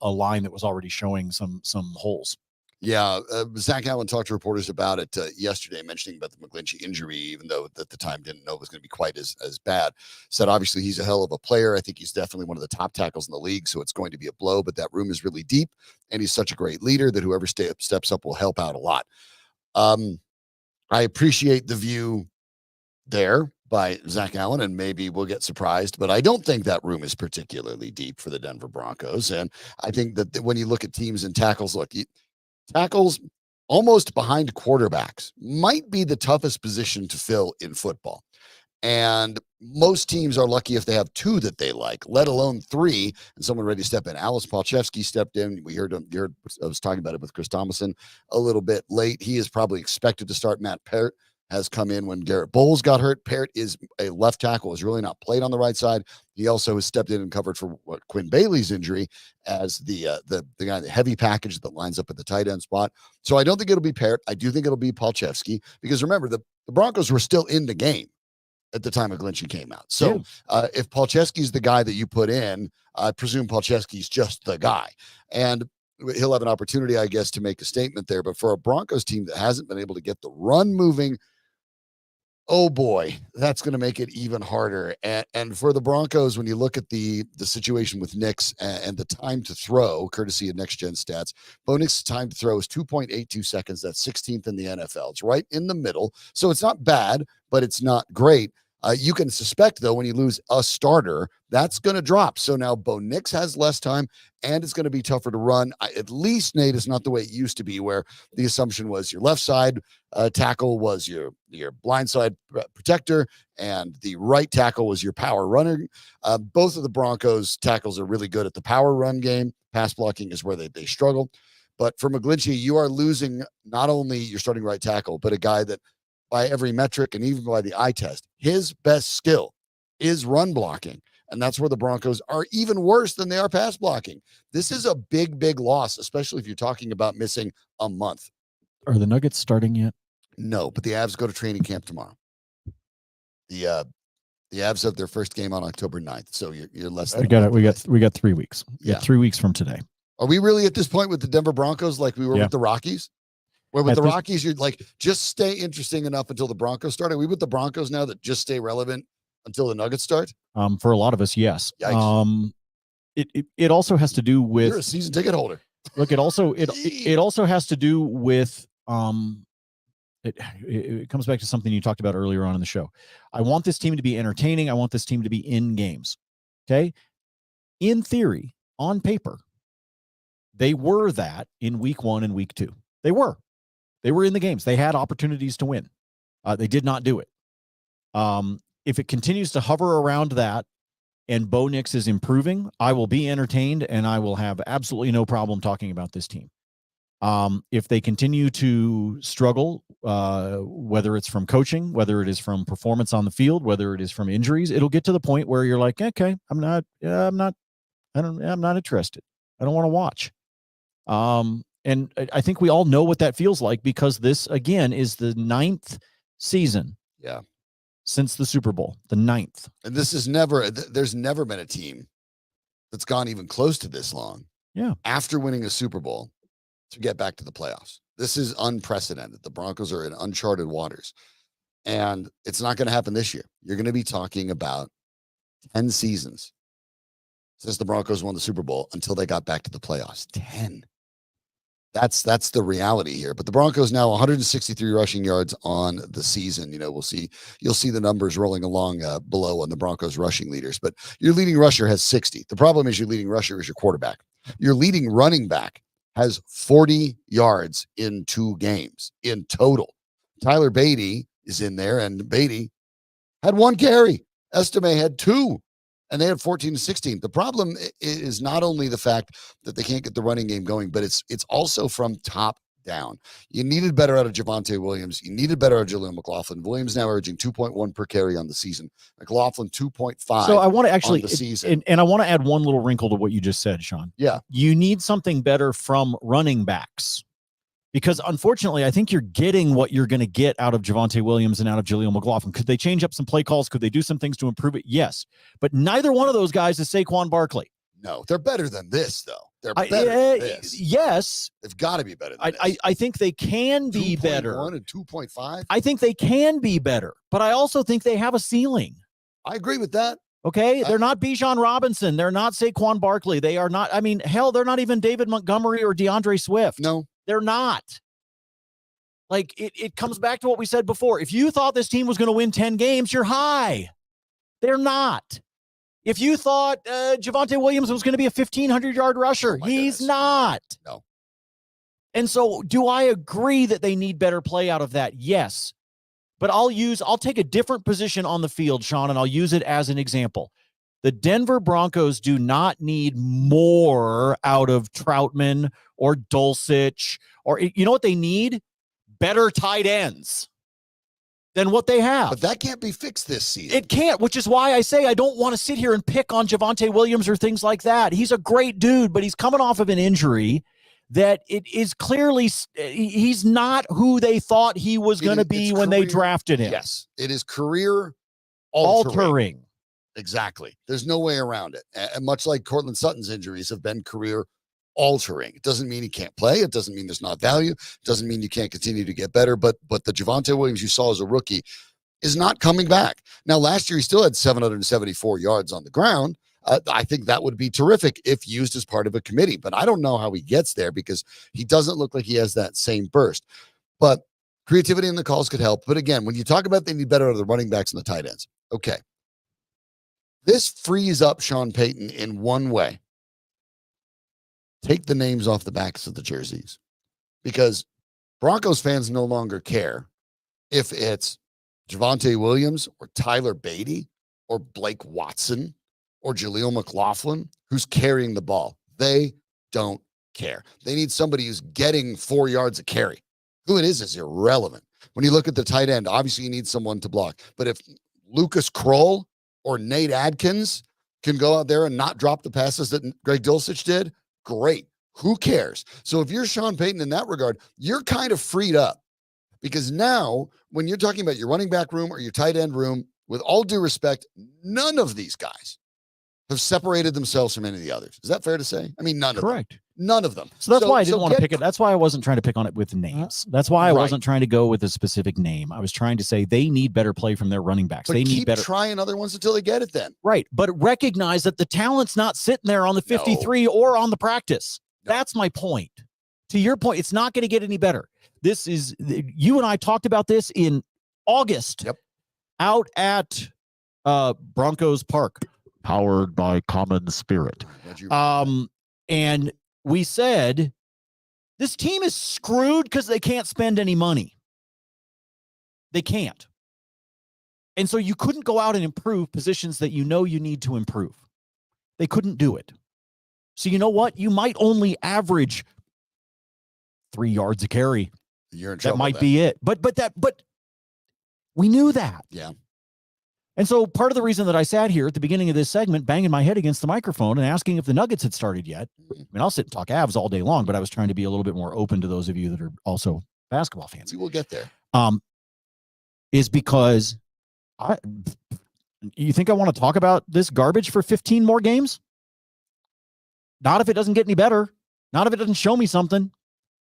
a line that was already showing some holes. Yeah, Zach Allen talked to reporters about it yesterday, mentioning about the McGlinchey injury, even though at the time didn't know it was going to be quite as bad. Said obviously he's a hell of a player. I think he's definitely one of the top tackles in the league, so it's going to be a blow, but that room is really deep, and he's such a great leader that whoever steps up will help out a lot. I appreciate the view there by Zach Allen, and maybe we'll get surprised, but I don't think that room is particularly deep for the Denver Broncos. And I think that when you look at teams and tackles, tackles almost behind quarterbacks might be the toughest position to fill in football. And most teams are lucky if they have two that they like, let alone three, and someone ready to step in. Alice Palchevsky stepped in. We heard him. I was talking about it with Chris Tomasson a little bit late. He is probably expected to start. Matt has come in when Garrett Bowles got hurt. Parrott is a left tackle, has really not played on the right side. He also has stepped in and covered for Quinn Bailey's injury as the guy, the heavy package that lines up at the tight end spot. So I don't think it'll be Parrott. I do think it'll be Palczewski, because remember, the Broncos were still in the game at the time McGlinchey came out. So if Palczewski's the guy that you put in, I presume Palczewski's just the guy. And he'll have an opportunity, I guess, to make a statement there. But for a Broncos team that hasn't been able to get the run moving, oh boy, that's going to make it even harder. And for the Broncos, when you look at the situation with Nix and the time to throw, courtesy of Next Gen Stats, Bo Nix's time to throw is 2.82 seconds. That's 16th in the NFL. It's right in the middle. So it's not bad, but it's not great. You can suspect, though, when you lose a starter, that's going to drop. So now Bo Nix has less time, and it's going to be tougher to run. At least, Nate, it's not the way it used to be, where the assumption was your left side tackle was your blind side protector, and the right tackle was your power runner. Both of the Broncos tackles are really good at the power run game. Pass blocking is where they struggle. But for McGlinchey, you are losing not only your starting right tackle, but a guy that, by every metric and even by the eye test, his best skill is run blocking. And that's where the Broncos are even worse than they are pass blocking. This is a big, big loss, especially if you're talking about missing a month. Are the Nuggets starting yet? No, but the Avs go to training camp tomorrow. The Avs have their first game on October 9th. So you're less than we got 3 weeks. Yeah, 3 weeks from today. Are we really at this point with the Denver Broncos like we were with the Rockies? Where with the Rockies, you're like, just stay interesting enough until the Broncos start. Are we with the Broncos now that just stay relevant until the Nuggets start? For a lot of us, yes. Yikes. It also has to do with, you're a season ticket holder. Look, it also has to do with it comes back to something you talked about earlier on in the show. I want this team to be entertaining. I want this team to be in games. Okay. In theory, on paper, they were that in week 1 and week 2. They were in the games. They had opportunities to win. They did not do it. If it continues to hover around that and Bo Nix is improving, I will be entertained and I will have absolutely no problem talking about this team. If they continue to struggle, whether it's from coaching, whether it is from performance on the field, whether it is from injuries, it'll get to the point where you're like, okay, I'm not interested. I don't want to watch. And I think we all know what that feels like, because this, again, is the 9th season. Yeah. Since the Super Bowl, the 9th. And this is there's never been a team that's gone even close to this long. Yeah. After winning a Super Bowl to get back to the playoffs. This is unprecedented. The Broncos are in uncharted waters, and it's not going to happen this year. You're going to be talking about 10 seasons since the Broncos won the Super Bowl until they got back to the playoffs. 10. That's the reality here. But the Broncos now 163 rushing yards on the season. You'll see the numbers rolling along below on the Broncos rushing leaders. But your leading rusher has 60. The problem is your leading rusher is your quarterback. Your leading running back has 40 yards in 2 games in total. Tyler Beatty is in there, and Beatty had 1 carry. Estime had 2. And they had 14 to 16. The problem is not only the fact that they can't get the running game going, but it's also from top down. You needed better out of Javonte Williams. You needed better out of Jaleel McLaughlin. Williams now averaging 2.1 per carry on the season. McLaughlin 2.5. So I want to actually, the season. And I want to add one little wrinkle to what you just said, Sean. Yeah. You need something better from running backs. Because unfortunately, I think you're getting what you're going to get out of Javonte Williams and out of Jaleel McLaughlin. Could they change up some play calls? Could they do some things to improve it? Yes. But neither one of those guys is Saquon Barkley. No, they're better than this, though. They're better than this. Yes. They've got to be better than this. I think they can be better. 2.1 and 2.5? I think they can be better. But I also think they have a ceiling. I agree with that. Okay? They're not Bijan Robinson. They're not Saquon Barkley. They are not, hell, they're not even David Montgomery or DeAndre Swift. No. They're not. Like, it comes back to what we said before. If you thought this team was going to win 10 games, you're high. They're not. If you thought Javonte Williams was going to be a 1,500-yard rusher, he's not. No. And so do I agree that they need better play out of that? Yes. But I'll take a different position on the field, Sean, and I'll use it as an example. The Denver Broncos do not need more out of Troutman or Dulcich, or you know what they need? Better tight ends. than what they have. But that can't be fixed this season. It can't, which is why I say I don't want to sit here and pick on Javonte Williams or things like that. He's a great dude, but he's coming off of an injury that it is clearly he's not who they thought he was going to be when they drafted him. Yes, it is career altering. Exactly. There's no way around it. And much like Cortland Sutton's injuries have been career altering. It doesn't mean he can't play. It doesn't mean there's not value. It doesn't mean you can't continue to get better. But the Javonte Williams you saw as a rookie is not coming back. Now, last year he still had 774 yards on the ground. I think that would be terrific if used as part of a committee. But I don't know how he gets there because he doesn't look like he has that same burst. But creativity in the calls could help. But again, when you talk about they need better out of the running backs and the tight ends, okay. This frees up Sean Payton in one way. Take the names off the backs of the jerseys, because Broncos fans no longer care if it's Javonte Williams or Tyler Beatty or Blake Watson or Jaleel McLaughlin who's carrying the ball. They don't care. They need somebody who's getting 4 yards a carry. Who it is irrelevant. When you look at the tight end, obviously you need someone to block. But if Lucas Kroll or Nate Adkins can go out there and not drop the passes that Greg Dulcich did, great. Who cares? So if you're Sean Payton in that regard, you're kind of freed up, because now when you're talking about your running back room or your tight end room, with all due respect, none of these guys have separated themselves from any of the others. Is that fair to say? I mean, none of them. Correct. None of them. So that's why I didn't want to pick it. That's why I wasn't trying to pick on it with names. That's why I wasn't trying to go with a specific name. I was trying to say they need better play from their running backs. But they need keep better. trying other ones until they get it then. Right. But recognize that the talent's not sitting there on the 53 or on the practice. No. That's my point. To your point, it's not going to get any better. This is, you and I talked about this in August. Yep. Out at Broncos Park, powered by Common Spirit. And we said this team is screwed because they can't spend any money. They can't. And so you couldn't go out and improve positions that you know you need to improve. They couldn't do it. So you know what? You might only average 3 yards a carry. You're in trouble. That might be it. But we knew that. Yeah. And so part of the reason that I sat here at the beginning of this segment, banging my head against the microphone and asking if the Nuggets had started yet. I mean, I'll sit and talk Avs all day long, but I was trying to be a little bit more open to those of you that are also basketball fans. We will get there. Is because you think I want to talk about this garbage for 15 more games? Not if it doesn't get any better. Not if it doesn't show me something.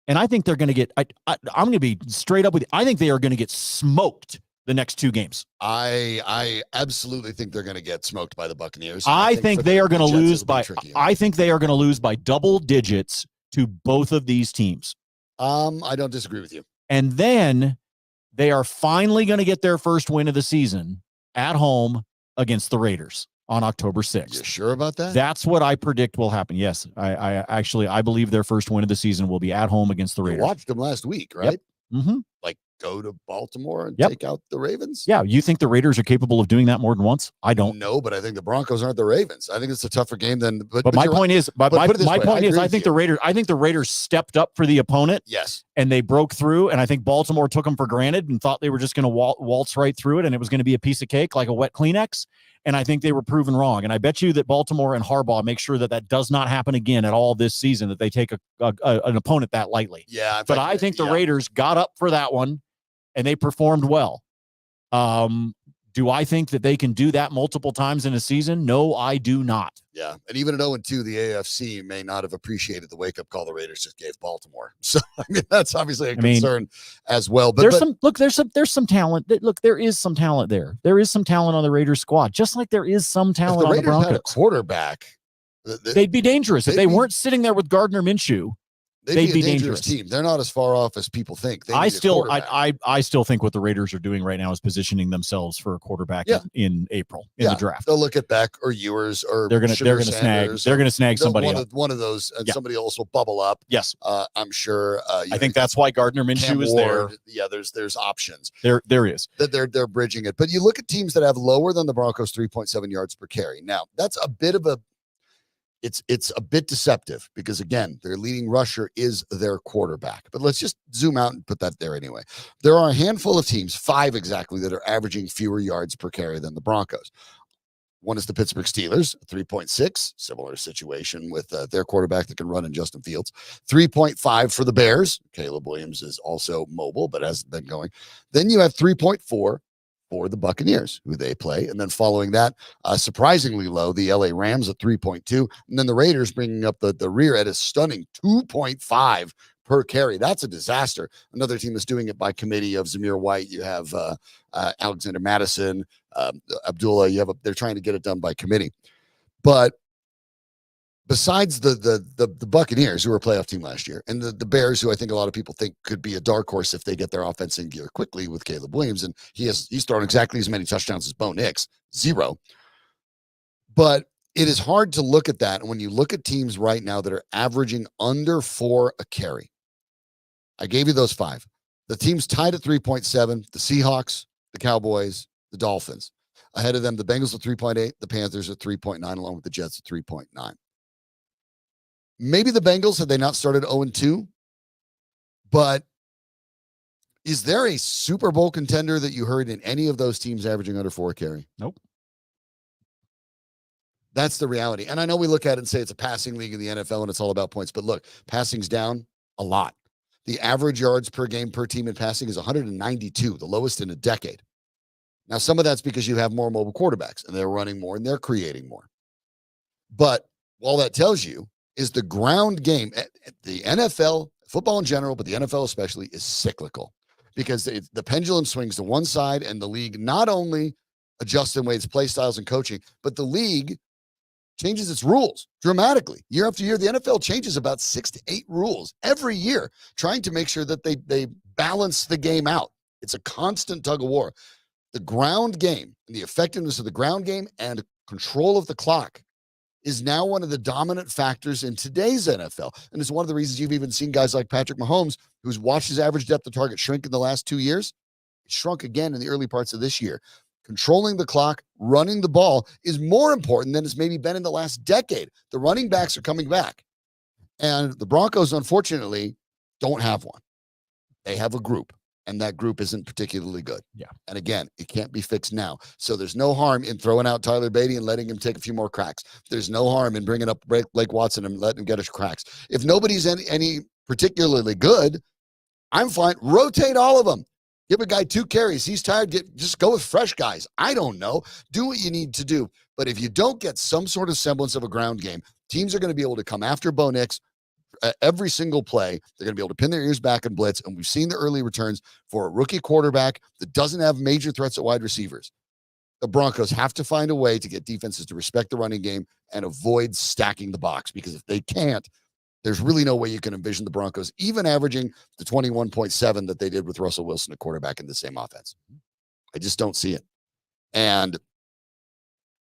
And I think they're going to get, I'm going to be straight up with you. I think they are going to get smoked the next 2 games. I absolutely think they're going to get smoked by the Buccaneers. I think they are going to lose by, I think they are going to lose by double digits to both of these teams. I don't disagree with you. And then they are finally going to get their first win of the season at home against the Raiders on October 6th. You sure about that? That's what I predict will happen. Yes. I believe their first win of the season will be at home against the Raiders. You watched them last week, right? Yep. Mm-hmm. Like go to Baltimore and take out the Ravens? Yeah. You think the Raiders are capable of doing that more than once? I don't. No, but I think the Broncos aren't the Ravens. I think it's a tougher game than. But my point is, I think the Raiders stepped up for the opponent. Yes. And they broke through, and I think Baltimore took them for granted and thought they were just going to waltz right through it, and it was going to be a piece of cake like a wet Kleenex. And I think they were proven wrong. And I bet you that Baltimore and Harbaugh make sure that does not happen again at all this season, that they take an opponent that lightly. Yeah. But I think the Raiders got up for that one, and they performed well. Do I think that they can do that multiple times in a season? No, I do not. Yeah. And even at 0-2, the AFC may not have appreciated the wake-up call the Raiders just gave Baltimore. So, I mean, that's obviously a concern as well. But there's some talent. Look, there is some talent there. There is some talent on the Raiders squad, just like there is some talent on the Broncos. Had a quarterback, they'd be dangerous. If they weren't sitting there with Gardner Minshew, they'd be a dangerous team. They're not as far off as people think. I still think what the Raiders are doing right now is positioning themselves for a quarterback in April in the draft. They'll look at Beck or Ewers or they're going to snag somebody one of those, and somebody else will bubble up. Yes, I'm sure. I think that's why Gardner Minshew is there. Yeah, there's options. There is. They're bridging it. But you look at teams that have lower than the Broncos 3.7 yards per carry. Now that's a bit of a. it's a bit deceptive because, again, their leading rusher is their quarterback. But let's just zoom out and put that there anyway. There are a handful of teams, 5 exactly, that are averaging fewer yards per carry than the Broncos. One is the Pittsburgh Steelers, 3.6, similar situation with their quarterback that can run in Justin Fields. 3.5 for the Bears. Caleb Williams is also mobile, but hasn't been going. Then you have 3.4 for the Buccaneers, who they play. And then following that, surprisingly low, the LA Rams at 3.2. And then the Raiders bringing up the rear at a stunning 2.5 per carry. That's a disaster. Another team that's doing it by committee of Zamir White. You have Alexander Madison, Abdullah. They're trying to get it done by committee. But besides the Buccaneers, who were a playoff team last year, and the Bears, who I think a lot of people think could be a dark horse if they get their offense in gear quickly with Caleb Williams, and he's thrown exactly as many touchdowns as Bo Nix, 0. But it is hard to look at that. And when you look at teams right now that are averaging under 4 a carry, I gave you those 5. The teams tied at 3.7, the Seahawks, the Cowboys, the Dolphins. Ahead of them, the Bengals at 3.8, the Panthers at 3.9, along with the Jets at 3.9. Maybe the Bengals, had they not started 0-2, but is there a Super Bowl contender that you heard in any of those teams averaging under 4 a carry? Nope. That's the reality. And I know we look at it and say it's a passing league in the NFL and it's all about points, but look, passing's down a lot. The average yards per game per team in passing is 192, the lowest in a decade. Now, some of that's because you have more mobile quarterbacks and they're running more and they're creating more. But all that tells you is the ground game, the NFL, football in general, but the NFL especially, is cyclical because the pendulum swings to one side, and the league not only adjusts in its play styles and coaching, but the league changes its rules dramatically. Year after year, the NFL changes about 6 to 8 rules every year, trying to make sure that they balance the game out. It's a constant tug of war. The ground game, and the effectiveness of the ground game and control of the clock is now one of the dominant factors in today's NFL. And it's one of the reasons you've even seen guys like Patrick Mahomes, who's watched his average depth of target shrink in the last 2 years. It shrunk again in the early parts of this year. Controlling the clock, running the ball is more important than it's maybe been in the last decade. The running backs are coming back. And the Broncos, unfortunately, don't have one. They have a group, and that group isn't particularly good. Yeah. And again, it can't be fixed now. So there's no harm in throwing out Tyler Beatty and letting him take a few more cracks. There's no harm in bringing up Blake Watson and letting him get his cracks. If nobody's any particularly good, I'm fine. Rotate all of them. Give a guy 2 carries. He's tired. Just go with fresh guys. I don't know. Do what you need to do. But if you don't get some sort of semblance of a ground game, teams are going to be able to come after Bo Nix every single play. They're going to be able to pin their ears back and blitz. And we've seen the early returns for a rookie quarterback that doesn't have major threats at wide receivers. The Broncos have to find a way to get defenses to respect the running game and avoid stacking the box, because if they can't, there's really no way you can envision the Broncos even averaging the 21.7 that they did with Russell Wilson, a quarterback in the same offense. I just don't see it. And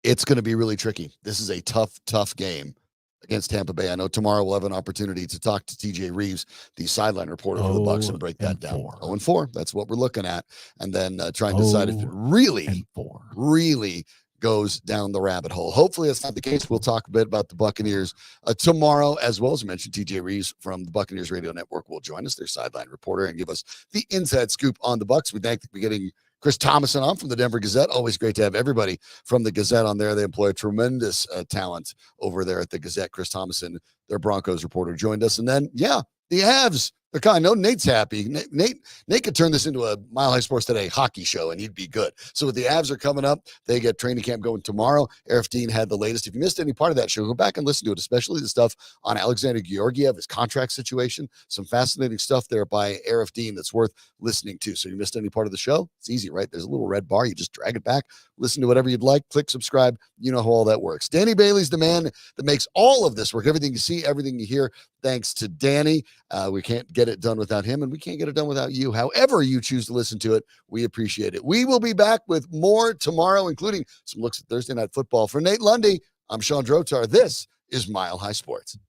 it's going to be really tricky. This is a tough game against Tampa Bay. I know tomorrow we'll have an opportunity to talk to TJ Reeves, the sideline reporter for the Bucs, and break that down. 0-4. That's what we're looking at. And then try and decide if it really goes down the rabbit hole. Hopefully that's not the case. We'll talk a bit about the Buccaneers tomorrow, as well as I mentioned, TJ Reeves from the Buccaneers Radio Network will join us, their sideline reporter, and give us the inside scoop on the Bucs. We thank you for getting Chris Tomasson on from the Denver Gazette. Always great to have everybody from the Gazette on there. They employ tremendous talent over there at the Gazette. Chris Tomasson, their Broncos reporter, joined us. And then, the Avs. I know Nate's happy. Nate could turn this into a Mile High Sports Today hockey show, and he'd be good. So the Avs are coming up. They get training camp going tomorrow. Aarif Deen had the latest. If you missed any part of that show, go back and listen to it, especially the stuff on Alexander Georgiev, his contract situation. Some fascinating stuff there by Aarif Deen that's worth listening to. So you missed any part of the show? It's easy, right? There's a little red bar. You just drag it back, listen to whatever you'd like, click subscribe. You know how all that works. Danny Bailey's the man that makes all of this work. Everything you see, everything you hear, thanks to Danny. We can't get it done without him, and we can't get it done without you. However you choose to listen to it, we appreciate it. We will be back with more tomorrow, including some looks at Thursday Night Football. For Nate Lundy, I'm Sean Drotar. This is Mile High Sports.